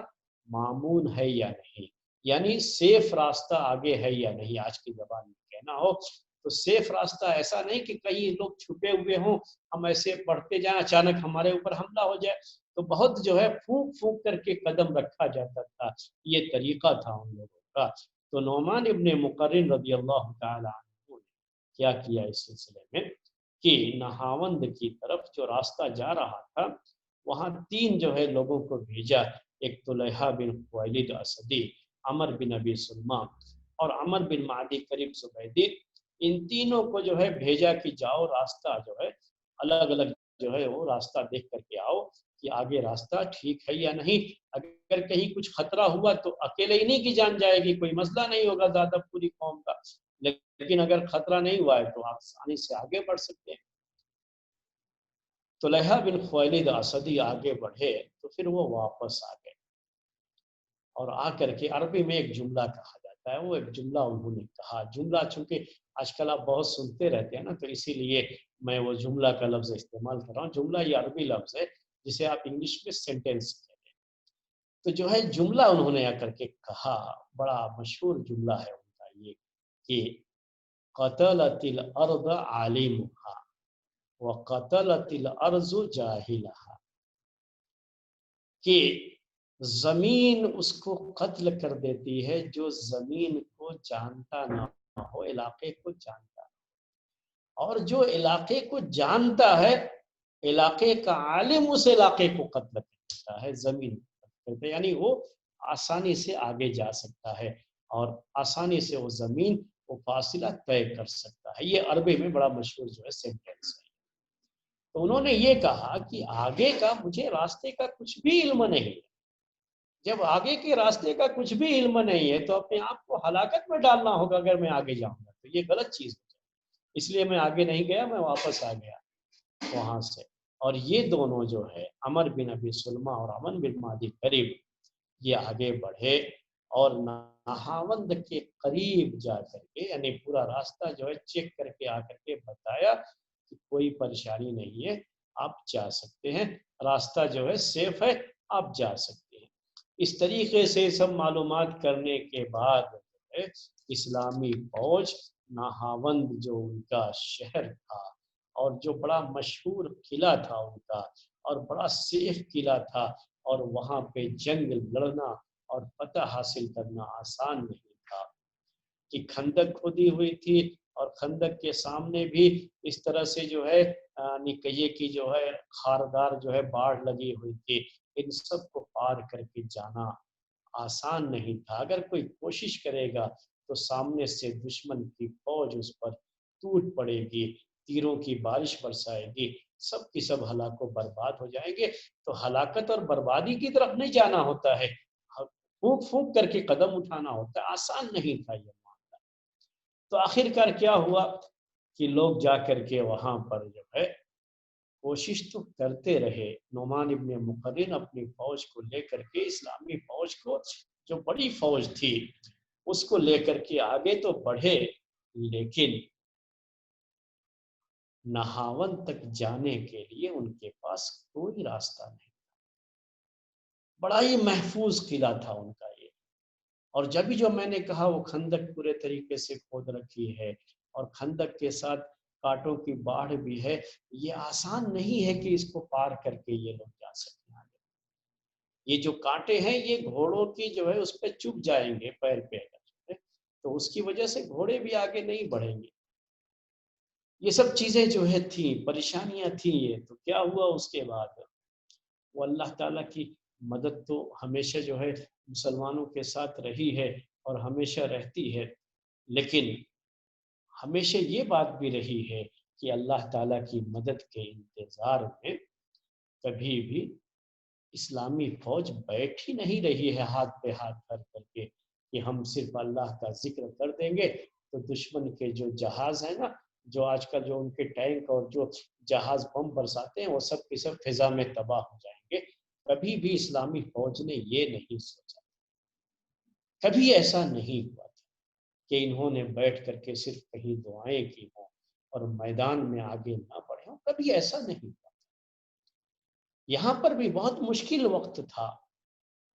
مامون ہے یا نہیں، یعنی سیف راستہ آگے ہے یا نہیں، آج کی زبان میں کہنا ہو تو سیف راستہ ایسا نہیں کہ کئی لوگ چھپے ہوئے ہوں، ہم ایسے بڑھتے جائیں اچانک ہمارے اوپر حملہ ہو جائے، تو بہت جو ہے پھونک پھونک کر کے قدم رکھا جاتا تھا، یہ طریقہ تھا ان لوگوں کا۔ تو نعمان ابن مقرن رضی اللہ تعالی عنہ نے کیا کیا اس سلسلے میں کہ نہاوند کی طرف جو راستہ جا رہا تھا وہاں 3 جو ہے لوگوں کو بھیجا، ایک طلحہ بن خویلد اسدی، عمر بن ابی سلمہ اور عمر بن معدی کریم زبیدی، ان تینوں کو جو ہے بھیجا کہ جاؤ راستہ جو ہے الگ الگ جو ہے وہ راستہ دیکھ کر کے آؤ کہ آگے راستہ ٹھیک ہے یا نہیں، اگر کہیں کچھ خطرہ ہوا تو اکیلے ہی نہیں کی جان جائے گی، کوئی مسئلہ نہیں ہوگا زیادہ پوری قوم کا، لیکن اگر خطرہ نہیں ہوا ہے تو آپ آسانی سے آگے بڑھ سکتے ہیں۔ طلحہ بن خویلد اسدی آگے بڑھے تو پھر وہ واپس آ گئے، اور آ کر کے عربی میں ایک جملہ کہا جاتا ہے، وہ ایک جملہ انہوں نے کہا، جملہ چونکہ آج کل آپ بہت سنتے رہتے ہیں نا، تو اسی لیے میں وہ جملہ کا لفظ استعمال کر رہا ہوں۔ جملہ یہ عربی لفظ ہے جسے آپ انگلش میں سینٹینس کہتے ہیں۔ تو جو ہے جملہ انہوں نے آ کر کے کہا، بڑا مشہور جملہ ہے ان کا یہ کہ قتلت الارض عالمها وقتلت الارض جاہلها، کہ زمین اس کو قتل کر دیتی ہے جو زمین کو جانتا نہ ہو، علاقے کو جانتا، اور جو علاقے کو جانتا ہے، علاقے کا عالم اس علاقے کو قتل کر دیتا ہے، زمین کو قتل کرتا ہے، یعنی وہ آسانی سے آگے جا سکتا ہے اور آسانی سے وہ زمین وہ فاصلہ طے کر سکتا ہے۔ یہ عربی میں بڑا مشہور جو ہے سینٹینس ہے۔ تو انہوں نے یہ کہا کہ آگے کا مجھے راستے کا کچھ بھی علم نہیں ہے، جب آگے کے راستے کا کچھ بھی علم نہیں ہے تو اپنے آپ کو ہلاکت میں ڈالنا ہوگا اگر میں آگے جاؤں گا، تو یہ غلط چیز ہے، اس لیے میں آگے نہیں گیا، میں واپس آ گیا وہاں سے۔ اور یہ دونوں جو ہے عمر بن ابی سلمہ اور امن بن مہدی قریب، یہ آگے بڑھے اور نہاوند کے قریب جا کر کے، یعنی پورا راستہ جو ہے چیک کر کے آ کر کے بتایا کہ کوئی پریشانی نہیں ہے، آپ جا سکتے ہیں، راستہ جو ہے سیف ہے، آپ جا سکتے ہیں۔ اس طریقے سے سب معلومات کرنے کے بعد جو ہے اسلامی فوج نہاوند جو ان کا شہر تھا اور جو بڑا مشہور قلعہ تھا ان کا اور بڑا سیف قلعہ تھا، اور وہاں پہ جنگ لڑنا اور فتح حاصل کرنا آسان نہیں تھا، کہ خندق کھودی ہوئی تھی اور خندق کے سامنے بھی اس طرح سے جو ہے کہیے کہ جو ہے خاردار جو ہے باڑ لگی ہوئی تھی، ان سب کو پار کر کے جانا آسان نہیں تھا۔ اگر کوئی کوشش کرے گا تو سامنے سے دشمن کی فوج اس پر ٹوٹ پڑے گی، تیروں کی بارش برسائے گی، سب کی سب ہلاک و برباد ہو جائیں گے۔ تو ہلاکت اور بربادی کی طرف نہیں جانا ہوتا ہے، پھونک پھونک کر کے قدم اٹھانا ہوتا ہے، آسان نہیں تھا یہ معاملہ۔ تو آخر کار کیا ہوا کہ لوگ جا کر کے وہاں پر جو ہے کوشش تو کرتے رہے، نعمان ابن مقرن اپنی فوج کو لے کر کے، اسلامی فوج کو جو بڑی فوج تھی اس کو لے کر کے آگے تو بڑھے، لیکن نہاون تک جانے کے لیے ان کے پاس کوئی راستہ نہیں، بڑا ہی محفوظ قلعہ تھا ان کا یہ۔ اور جبھی جو میں نے کہا وہ خندق پورے طریقے سے کھود رکھی ہے اور خندق کے ساتھ کانٹوں کی باڑھ بھی ہے، یہ آسان نہیں ہے کہ اس کو پار کر کے یہ لوگ جا سکیں آگے۔ یہ جو کانٹے ہیں یہ گھوڑوں کی جو ہے اس پہ چبھ جائیں گے پیر پہ اگر، تو اس کی وجہ سے گھوڑے بھی آگے نہیں بڑھیں گے۔ یہ سب چیزیں جو ہے تھیں، پریشانیاں تھیں یہ۔ تو کیا ہوا اس کے بعد، وہ اللہ تعالیٰ کی مدد تو ہمیشہ جو ہے مسلمانوں کے ساتھ رہی ہے اور ہمیشہ رہتی ہے، لیکن ہمیشہ یہ بات بھی رہی ہے کہ اللہ تعالیٰ کی مدد کے انتظار میں کبھی بھی اسلامی فوج بیٹھی نہیں رہی ہے ہاتھ پہ ہاتھ دھر کر کے کہ ہم صرف اللہ کا ذکر کر دیں گے تو دشمن کے جو جہاز ہیں نا، جو آج کل جو ان کے ٹینک اور جو جہاز بم برساتے ہیں، وہ سب کی سب فضا میں تباہ ہو جائیں گے۔ کبھی بھی اسلامی فوج نے یہ نہیں سوچا، کبھی ایسا نہیں ہوا تھا کہ انہوں نے بیٹھ کر کے صرف کہیں دعائیں کی ہوں اور میدان میں آگے نہ بڑھے ہوں، کبھی ایسا نہیں ہوا۔ یہاں پر بھی بہت مشکل وقت تھا،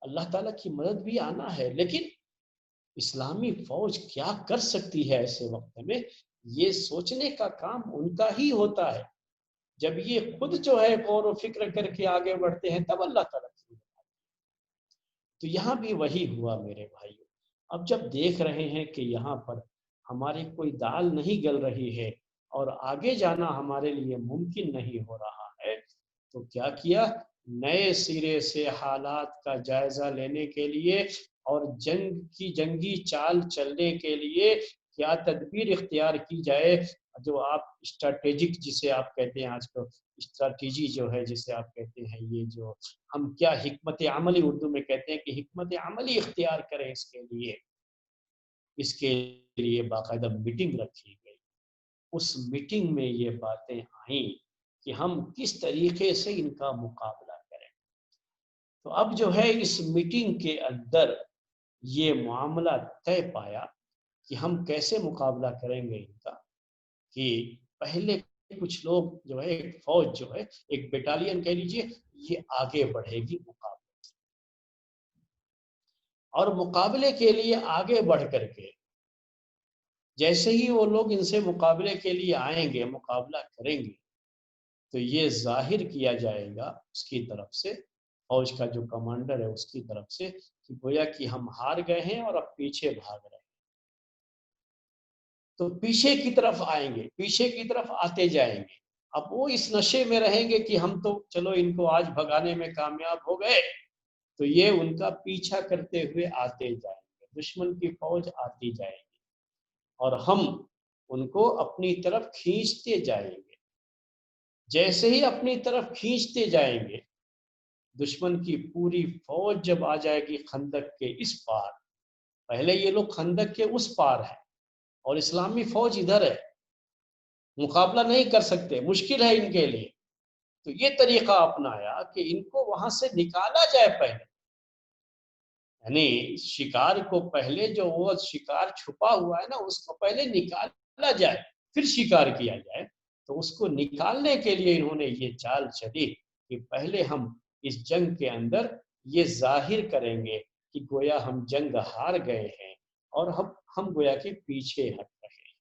اللہ تعالیٰ کی مدد بھی آنا ہے، لیکن اسلامی فوج کیا کر سکتی ہے ایسے وقت میں، یہ سوچنے کا کام ان کا ہی ہوتا ہے۔ جب یہ خود جو ہے غور و فکر کر کے آگے بڑھتے ہیں تب اللہ تعالیٰ کی مدد آتی ہے۔ تو یہاں بھی وہی ہوا میرے بھائیوں۔ اب جب دیکھ رہے ہیں کہ یہاں پر ہماری کوئی دال نہیں گل رہی ہے اور آگے جانا ہمارے لیے ممکن نہیں ہو رہا ہے، تو کیا کیا، نئے سرے سے حالات کا جائزہ لینے کے لیے اور جنگی چال چلنے کے لیے کیا تدبیر اختیار کی جائے، جو آپ اسٹریٹجک جسے آپ کہتے ہیں آج کل، اسٹریٹجی جو ہے جسے آپ کہتے ہیں، یہ جو ہم کیا حکمت عملی اردو میں کہتے ہیں کہ حکمت عملی اختیار کریں، اس کے لیے باقاعدہ میٹنگ رکھی گئی۔ اس میٹنگ میں یہ باتیں آئیں کہ ہم کس طریقے سے ان کا مقابلہ کریں۔ تو اب جو ہے اس میٹنگ کے اندر یہ معاملہ طے پایا کہ ہم کیسے مقابلہ کریں گے ان کا، کہ پہلے کچھ لوگ جو ہے ایک فوج جو ہے ایک بیٹالین کہہ لیجئے یہ آگے بڑھے گی مقابلے، اور مقابلے کے لیے آگے بڑھ کر کے جیسے ہی وہ لوگ ان سے مقابلے کے لیے آئیں گے، مقابلہ کریں گے، تو یہ ظاہر کیا جائے گا اس کی طرف سے، فوج کا جو کمانڈر ہے اس کی طرف سے، کہ گویا کہ ہم ہار گئے ہیں اور اب پیچھے بھاگ رہے ہیں۔ تو پیچھے کی طرف آئیں گے، پیچھے کی طرف آتے جائیں گے۔ اب وہ اس نشے میں رہیں گے کہ ہم تو چلو ان کو آج بھگانے میں کامیاب ہو گئے، تو یہ ان کا پیچھا کرتے ہوئے آتے جائیں گے، دشمن کی فوج آتی جائے گی، اور ہم ان کو اپنی طرف کھینچتے جائیں گے۔ جیسے ہی اپنی طرف کھینچتے جائیں گے، دشمن کی پوری فوج جب آ جائے گی خندق کے اس پار، پہلے یہ لوگ خندق کے اس پار ہیں اور اسلامی فوج ادھر ہے، مقابلہ نہیں کر سکتے، مشکل ہے ان کے لیے، تو یہ طریقہ اپنایا کہ ان کو وہاں سے نکالا جائے پہلے، یعنی شکار کو پہلے جو وہ شکار چھپا ہوا ہے نا اس کو پہلے نکالا جائے، پھر شکار کیا جائے۔ تو اس کو نکالنے کے لیے انہوں نے یہ چال چلی کہ پہلے ہم اس جنگ کے اندر یہ ظاہر کریں گے کہ گویا ہم جنگ ہار گئے ہیں اور ہم گویا کہ پیچھے ہٹ رہے ہیں۔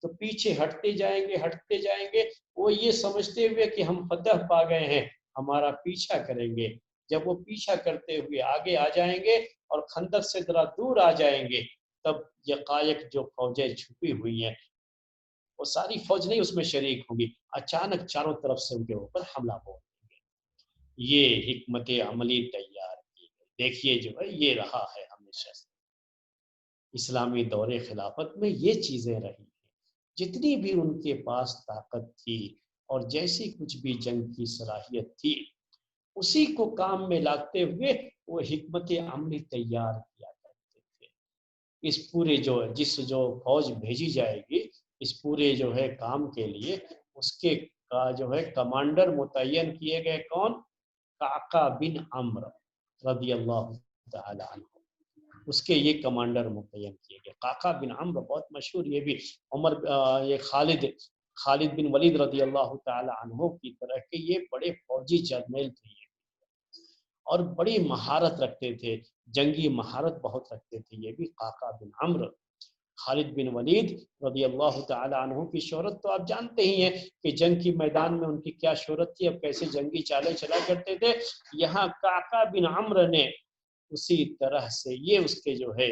تو پیچھے ہٹتے جائیں گے، وہ یہ سمجھتے ہوئے کہ ہم فتح پا گئے ہیں، ہمارا پیچھا کریں گے۔ جب وہ پیچھا کرتے ہوئے آگے آ جائیں گے اور خندق سے ذرا دور آ جائیں گے، تب یکایک جو فوجیں چھپی ہوئی ہیں وہ ساری فوج نہیں اس میں شریک ہوگی، اچانک چاروں طرف سے ان کے اوپر حملہ ہو گے۔ یہ حکمت عملی تیار کی گئی۔ دیکھیے جو ہے یہ رہا ہے ہمیشہ سے اسلامی دور خلافت میں یہ چیزیں رہی ہیں، جتنی بھی ان کے پاس طاقت تھی اور جیسی کچھ بھی جنگ کی صلاحیت تھی، اسی کو کام میں لاتے ہوئے وہ حکمت عملی تیار کیا کرتے تھے۔ اس پورے جو فوج بھیجی جائے گی اس پورے جو ہے کام کے لیے، اس کے کا جو ہے کمانڈر متعین کیے گئے کون؟ قعقاع بن عمرو رضی اللہ تعالی عنہ، اس کے یہ کمانڈر متعین کیے گئے۔ قعقاع بن عمرو بہت مشہور، یہ بھی یہ خالد بن ولید رضی اللہ تعالی عنہ کی طرح کے یہ بڑے فوجی جرنیل تھے، اور بڑی مہارت رکھتے تھے، جنگی مہارت بہت رکھتے تھے۔ یہ بھی قعقاع بن عمرو، خالد بن ولید رضی اللہ تعالی عنہ کی شہرت تو آپ جانتے ہی ہیں کہ جنگ کی میدان میں ان کی کیا شہرت تھی، اب کیسے جنگی چالیں چلا کرتے تھے۔ یہاں قعقاع بن عمرو نے اسی طرح سے یہ اس کے جو ہے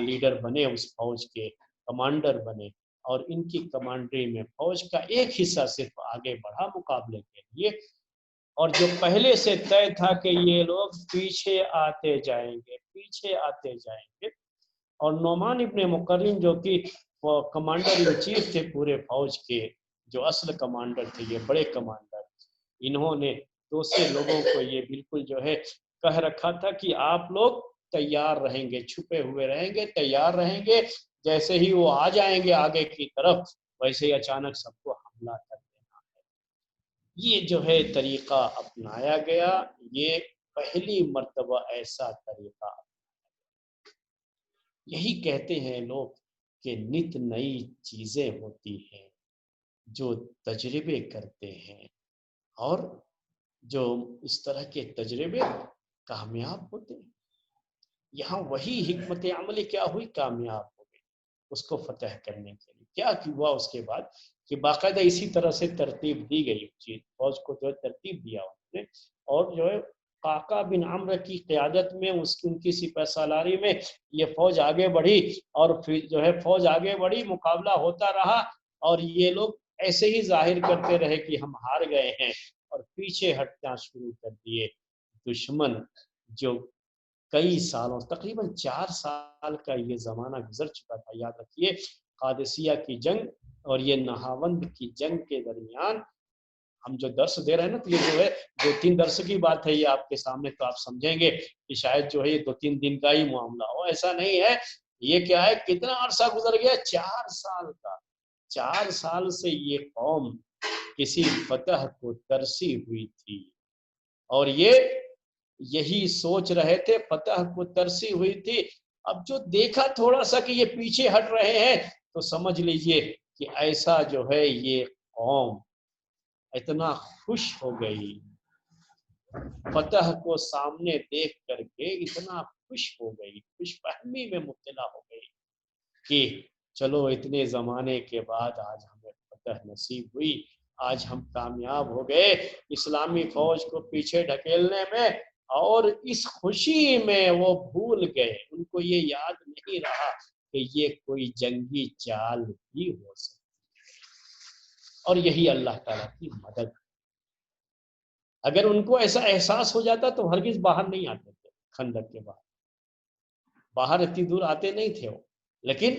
لیڈر بنے، اس فوج کے کمانڈر بنے، اور ان کی کمانڈری میں فوج کا ایک حصہ صرف آگے بڑھا مقابلے کے لیے، اور جو پہلے سے طے تھا کہ یہ لوگ پیچھے آتے جائیں گے، اور نعمان ابن مقرن جو کہ کمانڈر ان چیف تھے پورے فوج کے، جو اصل کمانڈر تھے، یہ بڑے کمانڈر، انہوں نے دوسرے لوگوں کو یہ بالکل جو ہے کہہ رکھا تھا کہ آپ لوگ تیار رہیں گے، چھپے ہوئے رہیں گے، تیار رہیں گے، جیسے ہی وہ آ جائیں گے آگے کی طرف ویسے ہی اچانک سب کو حملہ کر دینا ہے۔ یہ جو ہے طریقہ اپنایا گیا، یہ پہلی مرتبہ ایسا طریقہ۔ یہی کہتے ہیں لوگ کہ نت نئی چیزیں ہوتی ہیں جو تجربے کرتے ہیں، اور جو اس طرح کے تجربے کامیاب ہوتے ہیں۔ یہاں وہی حکمت عملی کیا ہوئی؟ کامیاب ہو گئی اس کو فتح کرنے کے لیے۔ کیا ہوا اس کے بعد کہ باقاعدہ اسی طرح سے ترتیب دی گئی چیز، فوج کو جو ہے ترتیب دیا انہوں نے، اور جو ہے قعقاع بن عمرو کی قیادت میں ان کی سپہ سالاری میں یہ فوج آگے بڑھی، اور پھر جو ہے فوج آگے بڑھی، مقابلہ ہوتا رہا، اور یہ لوگ ایسے ہی ظاہر کرتے رہے کہ ہم ہار گئے ہیں، اور پیچھے ہٹنا شروع کر دیے۔ دشمن جو کئی سالوں، تقریباً 4 سال کا یہ زمانہ گزر چکا تھا، یاد رکھیے قادسیہ کی جنگ اور یہ نہاوند کی جنگ کے درمیان ہم جو درس دے رہے ہیں نا، تو یہ جو ہے 2-3 درس کی بات ہے یہ آپ کے سامنے، تو آپ سمجھیں گے کہ شاید جو ہے یہ 2-3 دن کا ہی معاملہ ہو، ایسا نہیں ہے۔ یہ کیا ہے، کتنا عرصہ گزر گیا؟ 4 سال کا۔ 4 سال سے یہ قوم کسی فتح کو ترسی ہوئی تھی، اور یہی سوچ رہے تھے، فتح کو ترسی ہوئی تھی۔ اب جو دیکھا تھوڑا سا کہ یہ پیچھے ہٹ رہے ہیں، تو سمجھ لیجئے کہ ایسا جو ہے یہ قوم اتنا خوش ہو گئی، فتح کو سامنے دیکھ کر کے اتنا خوش ہو گئی، خوش فہمی میں مبتلا ہو گئی کہ چلو اتنے زمانے کے بعد آج ہمیں فتح نصیب ہوئی، آج ہم کامیاب ہو گئے اسلامی فوج کو پیچھے ڈھکیلنے میں۔ اور اس خوشی میں وہ بھول گئے، ان کو یہ یاد نہیں رہا کہ یہ کوئی جنگی چال بھی ہو سکتی ہے، اور یہی اللہ تعالیٰ کی مدد۔ اگر ان کو ایسا احساس ہو جاتا تو ہرگز باہر نہیں آتے تھے، خندق کے باہر اتنی دور آتے نہیں تھے وہ۔ لیکن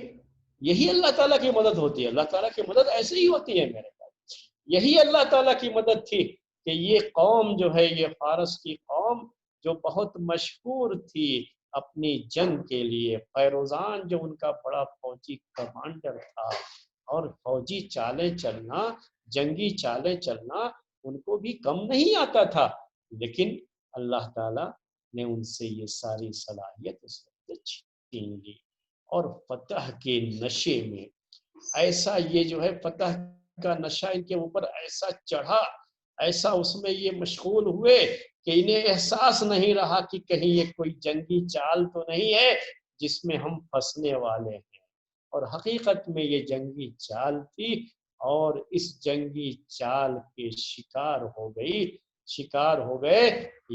یہی اللہ تعالیٰ کی مدد ہوتی ہے، اللہ تعالیٰ کی مدد ایسے ہی ہوتی ہے میرے پاس۔ یہی اللہ تعالیٰ کی مدد تھی کہ یہ قوم جو ہے، یہ فارس کی قوم جو بہت مشہور تھی اپنی جنگ کے لیے، فیروزان جو ان کا بڑا فوجی کمانڈر تھا، اور فوجی چالیں چلنا، جنگی چالیں چلنا ان کو بھی کم نہیں آتا تھا، لیکن اللہ تعالیٰ نے ان سے یہ ساری صلاحیت اس وقت چھین لی، اور فتح کے نشے میں ایسا یہ جو ہے فتح کا نشہ ان کے اوپر ایسا چڑھا، ایسا اس میں یہ مشغول ہوئے کہ انہیں احساس نہیں رہا کہ کہیں یہ کوئی جنگی چال تو نہیں ہے جس میں ہم پھنسنے والے ہیں۔ اور حقیقت میں یہ جنگی چال تھی، اور اس جنگی چال کے شکار ہو گئے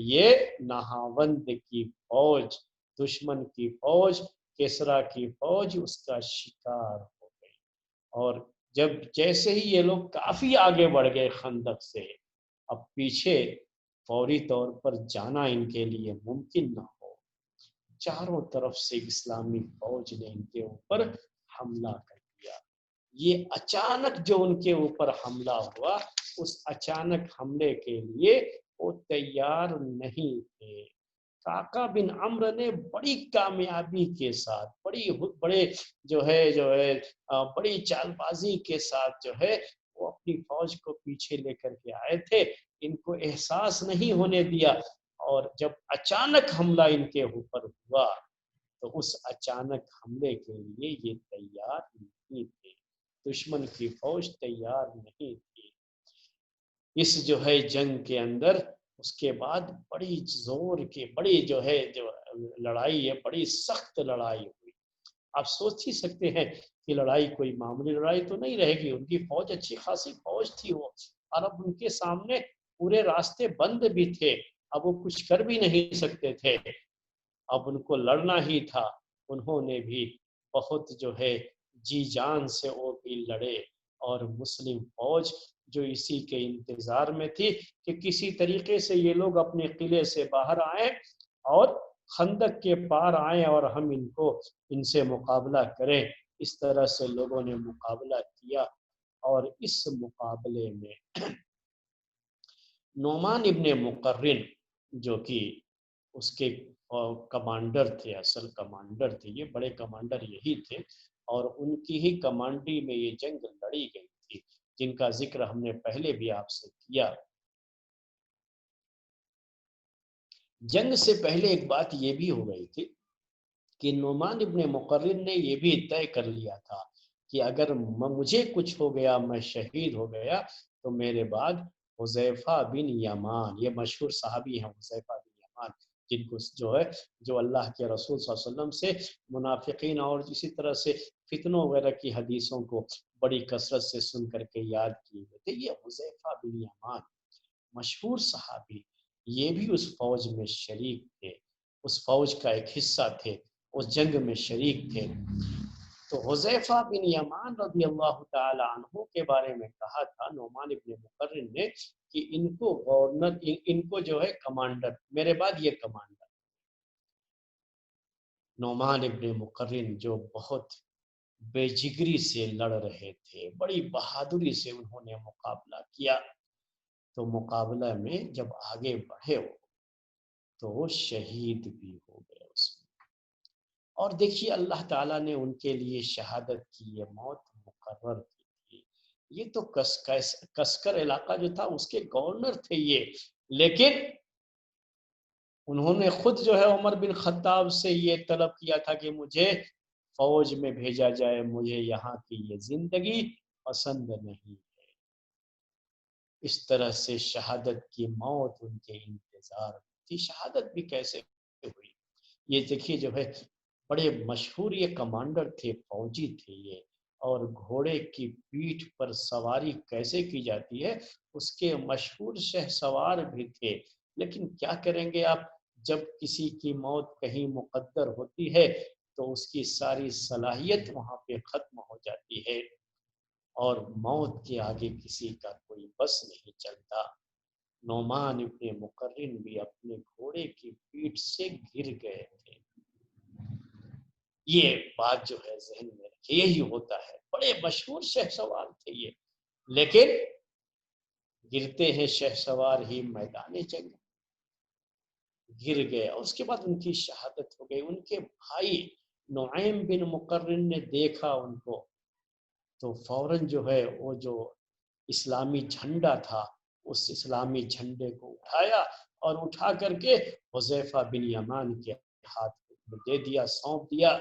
یہ نہاوند کی فوج، دشمن کی فوج، کسرا کی فوج اس کا شکار ہو گئی۔ اور جیسے ہی یہ لوگ کافی آگے بڑھ گئے خندق سے، اب پیچھے فوری طور پر جانا ان کے لیے ممکن نہ ہو، چاروں طرف سے اسلامی فوج نے ان کے اوپر حملہ کر دیا۔ یہ اچانک جو ان کے اوپر حملہ ہوا، اس اچانک حملے کے لیے وہ تیار نہیں تھے۔ قعقاع بن عمرو نے بڑی کامیابی کے ساتھ، بڑے بڑی چال بازی کے ساتھ جو ہے وہ اپنی فوج کو پیچھے لے کر کے آئے تھے، ان کو احساس نہیں ہونے دیا، اور جب اچانک حملہ ان کے اوپر ہوا تو اس اچانک حملے کے لیے یہ تیار نہیں تھے، دشمن کی فوج تیار نہیں تھی۔ اس جو ہے جنگ کے اندر اس کے بعد بڑی زور کی جو لڑائی ہے، بڑی سخت لڑائی ہوئی۔ آپ سوچ ہی سکتے ہیں کہ لڑائی کوئی معمولی لڑائی تو نہیں رہے گی، ان کی فوج اچھی خاصی فوج تھی وہ، اور اب ان کے سامنے پورے راستے بند بھی تھے، اب وہ کچھ کر بھی نہیں سکتے تھے، اب ان کو لڑنا ہی تھا۔ انہوں نے بھی بہت جو ہے جی جان سے وہ بھی لڑے، اور مسلم فوج جو اسی کے انتظار میں تھی کہ کسی طریقے سے یہ لوگ اپنے قلعے سے باہر آئیں اور خندق کے پار آئیں اور ہم ان سے مقابلہ کریں، اس طرح سے لوگوں نے مقابلہ کیا۔ اور اس مقابلے میں نعمان ابن مقرن جو کہ اس کے کمانڈر تھے، اصل کمانڈر تھے، یہ بڑے کمانڈر یہی تھے، اور ان کی ہی کمانڈری میں یہ جنگ لڑی گئی تھی، جن کا ذکر ہم نے پہلے بھی آپ سے کیا۔ جنگ سے پہلے ایک بات یہ بھی ہو گئی تھی کہ نعمان ابن مقرن نے یہ بھی طے کر لیا تھا کہ اگر مجھے کچھ ہو گیا، میں شہید ہو گیا، تو میرے بعد حذیفہ بن یمان، یہ مشہور صحابی ہیں حذیفہ بن یمان، جن کو جو اللہ کے رسول صلی اللہ علیہ وسلم سے منافقین اور اسی طرح سے فتنوں وغیرہ کی حدیثوں کو بڑی کثرت سے سن کر کے یاد کیے ہوئے تھے، یہ حذیفہ بن یمان مشہور صحابی، یہ بھی اس فوج میں شریک تھے، اس فوج کا ایک حصہ تھے، اس جنگ میں شریک تھے۔ تو حذیفہ بن یمان رضی اللہ تعالی عنہ کے بارے میں کہا تھا نعمان ابن مقرن نے کہ ان کو گورنر، ان کو جو ہے کمانڈر، میرے بعد یہ کمانڈر۔ نعمان ابن مقرن جو بہت بے جگری سے لڑ رہے تھے، بڑی بہادری سے انہوں نے مقابلہ کیا، تو مقابلہ میں جب آگے بڑھے ہو تو وہ شہید بھی ہو گئے اس میں۔ اور دیکھیے اللہ تعالیٰ نے ان کے لیے شہادت کی یہ موت مقرر کی تھی، یہ تو کسکر علاقہ جو تھا اس کے گورنر تھے یہ، لیکن انہوں نے خود جو ہے عمر بن خطاب سے یہ طلب کیا تھا کہ مجھے فوج میں بھیجا جائے، مجھے یہاں کی یہ زندگی پسند نہیں ہے۔ اس طرح سے شہادت کی موت ان کے انتظار تھی۔ شہادت بھی کیسے ہوئی یہ دیکھیے، جو ہے بڑے مشہور یہ کمانڈر تھے، فوجی تھے یہ، اور گھوڑے کی پیٹھ پر سواری کیسے کی جاتی ہے اس کے مشہور شہ سوار بھی تھے۔ لیکن کیا کریں گے آپ، جب کسی کی موت کہیں مقدر ہوتی ہے تو اس کی ساری صلاحیت وہاں پہ ختم ہو جاتی ہے، اور موت کے آگے کسی کا کوئی بس نہیں چلتا۔ نعمان ابن مقرن بھی اپنے گھوڑے کی پیٹھ سے گر گئے تھے۔ یہ بات جو ہے ذہن میں رکھیں، یہی ہوتا ہے، بڑے مشہور شہ سوار تھے یہ، لیکن گرتے ہیں شہ سوار ہی میدان جنگ، گر گئے، اور اس کے بعد ان کی شہادت ہو گئی۔ ان کے بھائی نعیم بن مقرن نے دیکھا ان کو، تو فوراً جو ہے وہ جو اسلامی جھنڈا تھا اس اسلامی جھنڈے کو اٹھایا، اور اٹھا کر کے حذیفہ بن یمان کے ہاتھ میں دے دیا، سونپ دیا،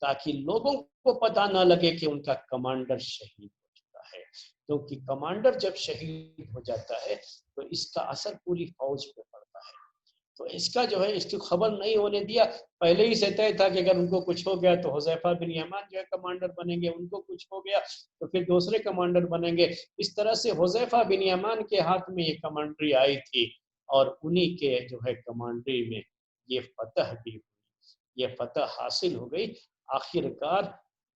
تاکہ لوگوں کو پتہ نہ لگے کہ ان کا کمانڈر شہید ہو چکا ہے، کیونکہ کمانڈر جب شہید ہو جاتا ہے تو اس کا اثر پوری فوج پہ پڑتا ہے۔ تو اس کا جو ہے اس کی خبر نہیں ہونے دیا، پہلے ہی سے طے تھا کہ اگر ان کو کچھ ہو گیا تو حذیفہ بن یمان جو ہے کمانڈر بنیں گے، ان کو کچھ ہو گیا تو پھر دوسرے کمانڈر بنیں گے۔ اس طرح سے حذیفہ بن یمان کے ہاتھ میں یہ کمانڈری آئی تھی، اور انہی کے جو ہے کمانڈری میں یہ فتح بھی ہوئی، یہ فتح حاصل ہو گئی۔ آخر کار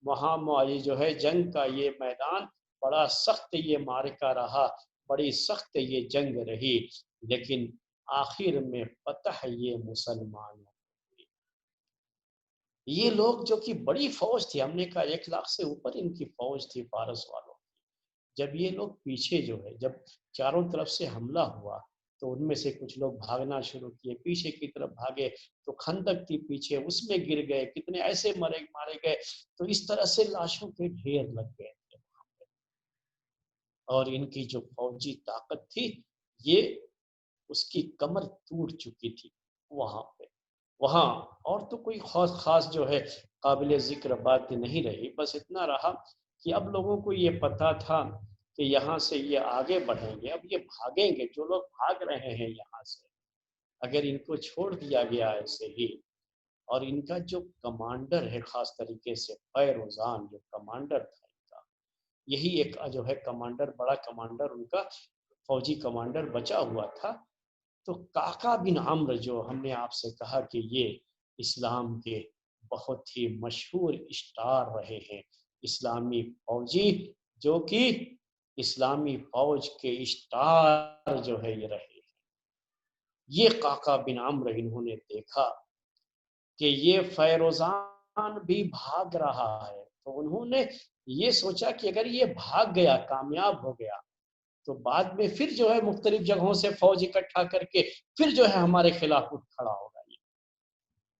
وہاں یہ جو ہے جنگ کا یہ میدان بڑا سخت یہ معرکہ رہا، بڑی سخت یہ جنگ رہی، لیکن آخر میں فتح یہ مسلمانوں ہوئی۔ یہ لوگ جو کہ بڑی فوج تھی، ہم نے کہا 1,00,000 سے اوپر ان کی فوج تھی فارس والوں کی، جب یہ لوگ پیچھے جو ہے جب چاروں طرف سے حملہ ہوا تو ان میں سے کچھ لوگ بھاگنا شروع کیے، پیچھے کی طرف بھاگے تو خندق تھی پیچھے، اس میں گر گئے، کتنے ایسے مارے گئے، تو اس طرح سے لاشوں کے ڈھیر لگ گئے تھے وہاں پہ، اور ان کی جو فوجی طاقت تھی یہ اس کی کمر ٹوٹ چکی تھی وہاں پہ۔ وہاں اور تو کوئی خاص جو ہے قابل ذکر بات نہیں رہی، بس اتنا رہا کہ اب لوگوں کو یہ پتا تھا کہ یہاں سے یہ آگے بڑھیں گے، اب یہ بھاگیں گے، جو لوگ بھاگ رہے ہیں یہاں سے، اگر ان کو چھوڑ دیا گیا ایسے ہی، اور ان کا جو کمانڈر ہے خاص طریقے سے فیروزان جو کمانڈر تھا ان کا، یہی ایک جو ہے کمانڈر، بڑا کمانڈر ان کا فوجی کمانڈر بچا ہوا تھا۔ تو قعقاع بن عمرو جو ہم نے آپ سے کہا کہ یہ اسلام کے بہت ہی مشہور اسٹار رہے ہیں، اسلامی فوجی جو کہ اسلامی فوج کے اسٹار جو ہے یہ رہے ہیں، یہ قعقاع بن عمرو انہوں نے دیکھا کہ یہ فیروزان بھی بھاگ رہا ہے، تو انہوں نے یہ سوچا کہ اگر یہ بھاگ گیا، کامیاب ہو گیا، تو بعد میں پھر جو ہے مختلف جگہوں سے فوج اکٹھا کر کے پھر جو ہے ہمارے خلاف اٹھ کھڑا ہوگا یہ،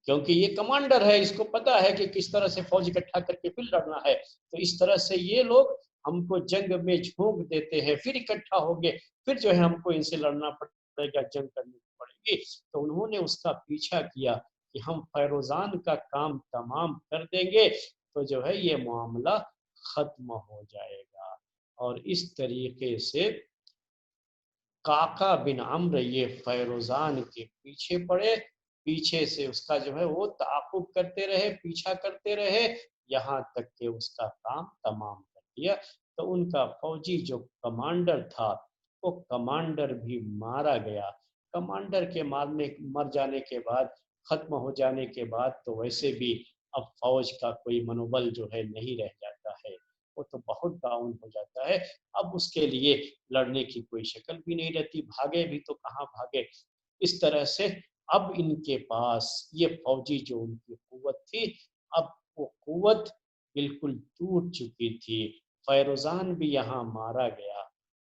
کیونکہ یہ کمانڈر ہے، اس کو پتا ہے کہ کس طرح سے فوج اکٹھا کر کے پھر لڑنا ہے، تو اس طرح سے یہ لوگ ہم کو جنگ میں جھونک دیتے ہیں، پھر اکٹھا ہو گے، پھر جو ہے ہم کو ان سے لڑنا پڑے گا، جنگ کرنی پڑے گی۔ تو انہوں نے اس کا پیچھا کیا کہ ہم فیروزان کا کام تمام کر دیں گے تو جو ہے یہ معاملہ ختم ہو جائے گا، اور اس طریقے سے قعقاع بن عمرو یہ فیروزان کے پیچھے پڑے، پیچھے سے اس کا جو ہے وہ تعاقب کرتے رہے، پیچھا کرتے رہے، یہاں تک کہ اس کا کام تمام کر دیا۔ تو ان کا فوجی جو کمانڈر تھا وہ کمانڈر بھی مارا گیا۔ کمانڈر کے مر جانے کے بعد، ختم ہو جانے کے بعد تو ویسے بھی اب فوج کا کوئی منوبل جو ہے نہیں رہ جاتا ہے، وہ تو بہت ڈاؤن ہو جاتا ہے، اب اس کے لیے لڑنے کی کوئی شکل بھی نہیں رہتی، بھاگے بھی تو کہاں بھاگے۔ اس طرح سے اب ان کے پاس یہ فوجی جو ان کی قوت تھی، اب وہ قوت بالکل ٹوٹ چکی تھی، فیروزان بھی یہاں مارا گیا،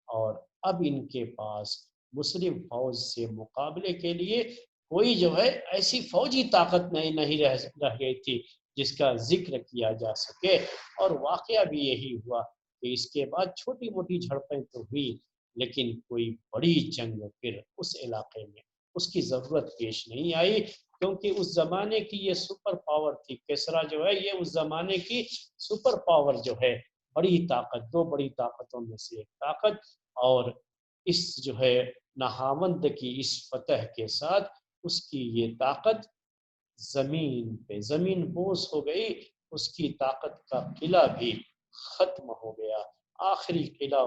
اور اب ان کے پاس مسلم فوج سے مقابلے کے لیے کوئی جو ہے ایسی فوجی طاقت نہیں رہ گئی تھی جس کا ذکر کیا جا سکے۔ اور واقعہ بھی یہی ہوا کہ کہ اس کے بعد چھوٹی موٹی جھڑپیں تو ہوئی، لیکن کوئی بڑی جنگ پھر اس علاقے میں اس کی ضرورت پیش نہیں آئی، کیونکہ اس زمانے کی یہ سپر پاور تھی۔ کسریٰ جو ہے یہ اس زمانے کی سپر پاور جو ہے، بڑی طاقت، دو بڑی طاقتوں میں سے ایک طاقت، اور اس جو ہے نہاوند کی اس فتح کے ساتھ اس کی یہ طاقت زمین پہ زمین بوس ہو گئی، اس کی طاقت کا قلعہ بھی ختم ہو گیا، آخری قلعہ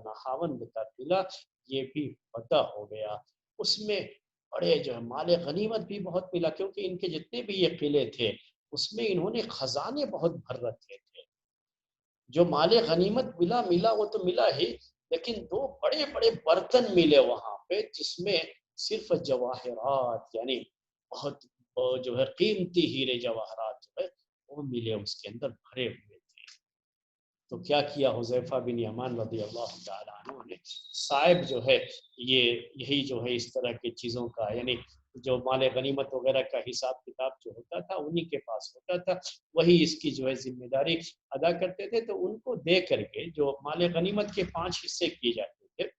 نہاوند کا قلعہ یہ بھی فتح ہو گیا۔ اس میں بڑے جو ہے مال غنیمت بھی بہت ملا، کیونکہ ان کے جتنے بھی یہ قلعے تھے اس میں انہوں نے خزانے بہت بھر رکھے تھے۔ جو مال غنیمت ملا وہ تو ملا ہی، لیکن دو بڑے بڑے برتن ملے وہاں پہ، جس میں صرف جواہرات یعنی بہت جو ہے قیمتی ہیرے جواہرات جو ہے وہ ملے، اس کے اندر بھرے ہوئے تھے۔ تو کیا کیا حذیفہ بن یمان رضی اللہ تعالیٰ عنہ نے، صاحب جو ہے یہی جو ہے اس طرح کی چیزوں کا یعنی جو مال غنیمت وغیرہ کا حساب کتاب جو ہوتا تھا انہی کے پاس ہوتا تھا، وہی اس کی جو ہے ذمہ داری ادا کرتے تھے۔ تو ان کو دے کر کے جو مال غنیمت کے 5 حصے کیے جاتے تھے،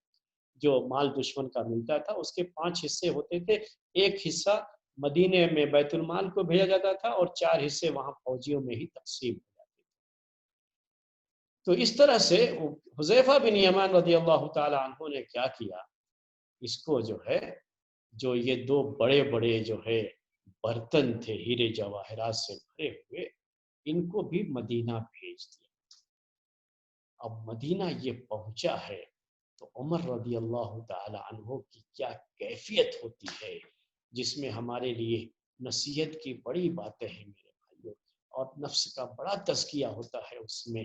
جو مال دشمن کا ملتا تھا اس کے 5 حصے ہوتے تھے، ایک حصہ مدینے میں بیت المال کو بھیجا جاتا تھا اور 4 حصے وہاں فوجیوں میں ہی تقسیم ہو جاتے تھے۔ تو اس طرح سے حذیفہ بن یمان رضی اللہ تعالی عنہ نے کیا کیا، اس کو جو ہے جو یہ دو بڑے بڑے جو ہے برتن تھے ہیرے جواہرات سے بھرے ہوئے، ان کو بھی مدینہ بھیج دیا۔ اب مدینہ یہ پہنچا ہے تو عمر رضی اللہ تعالی عنہ کی کیا کیفیت ہوتی ہے، جس میں ہمارے لیے نصیحت کی بڑی باتیں ہیں میرے بھائیوں، اور نفس کا بڑا تزکیہ ہوتا ہے اس میں۔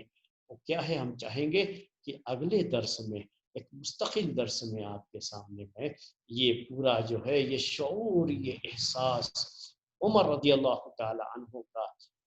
وہ کیا ہے، ہم چاہیں گے کہ اگلے درس میں ایک مستقل درس میں آپ کے سامنے میں یہ پورا جو ہے یہ شعور، یہ احساس عمر رضی اللہ تعالی عنہ کا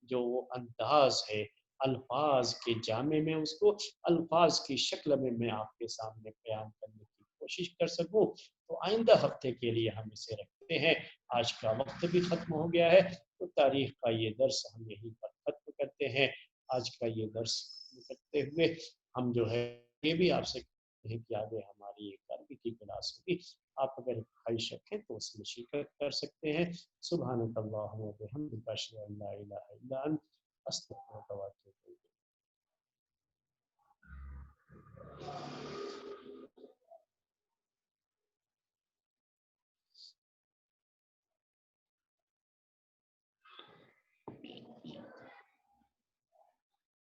جو وہ انداز ہے، الفاظ کے جامع میں اس کو الفاظ کی شکل میں آپ کے سامنے بیان کرنے کی کوشش کر سکوں۔ تو آئندہ ہفتے کے لیے ہم اسے رکھتے ہیں، آج کا وقت بھی ختم ہو گیا ہے، تو تاریخ کا یہ درس ہم یہیں پر ختم کرتے ہیں۔ آج کا یہ درس ختم کرتے ہوئے ہم جو ہے یہ بھی آپ سے کہتے ہیں کہ آگے ہماری ایک عربی کی کلاس ہوگی، آپ اگر خواہش رکھیں تو اس میں شرکت کر سکتے ہیں۔ سبحانک اللہم و بحمدک، اشہد ان لا الہ الا انت، استغفرک و اتوب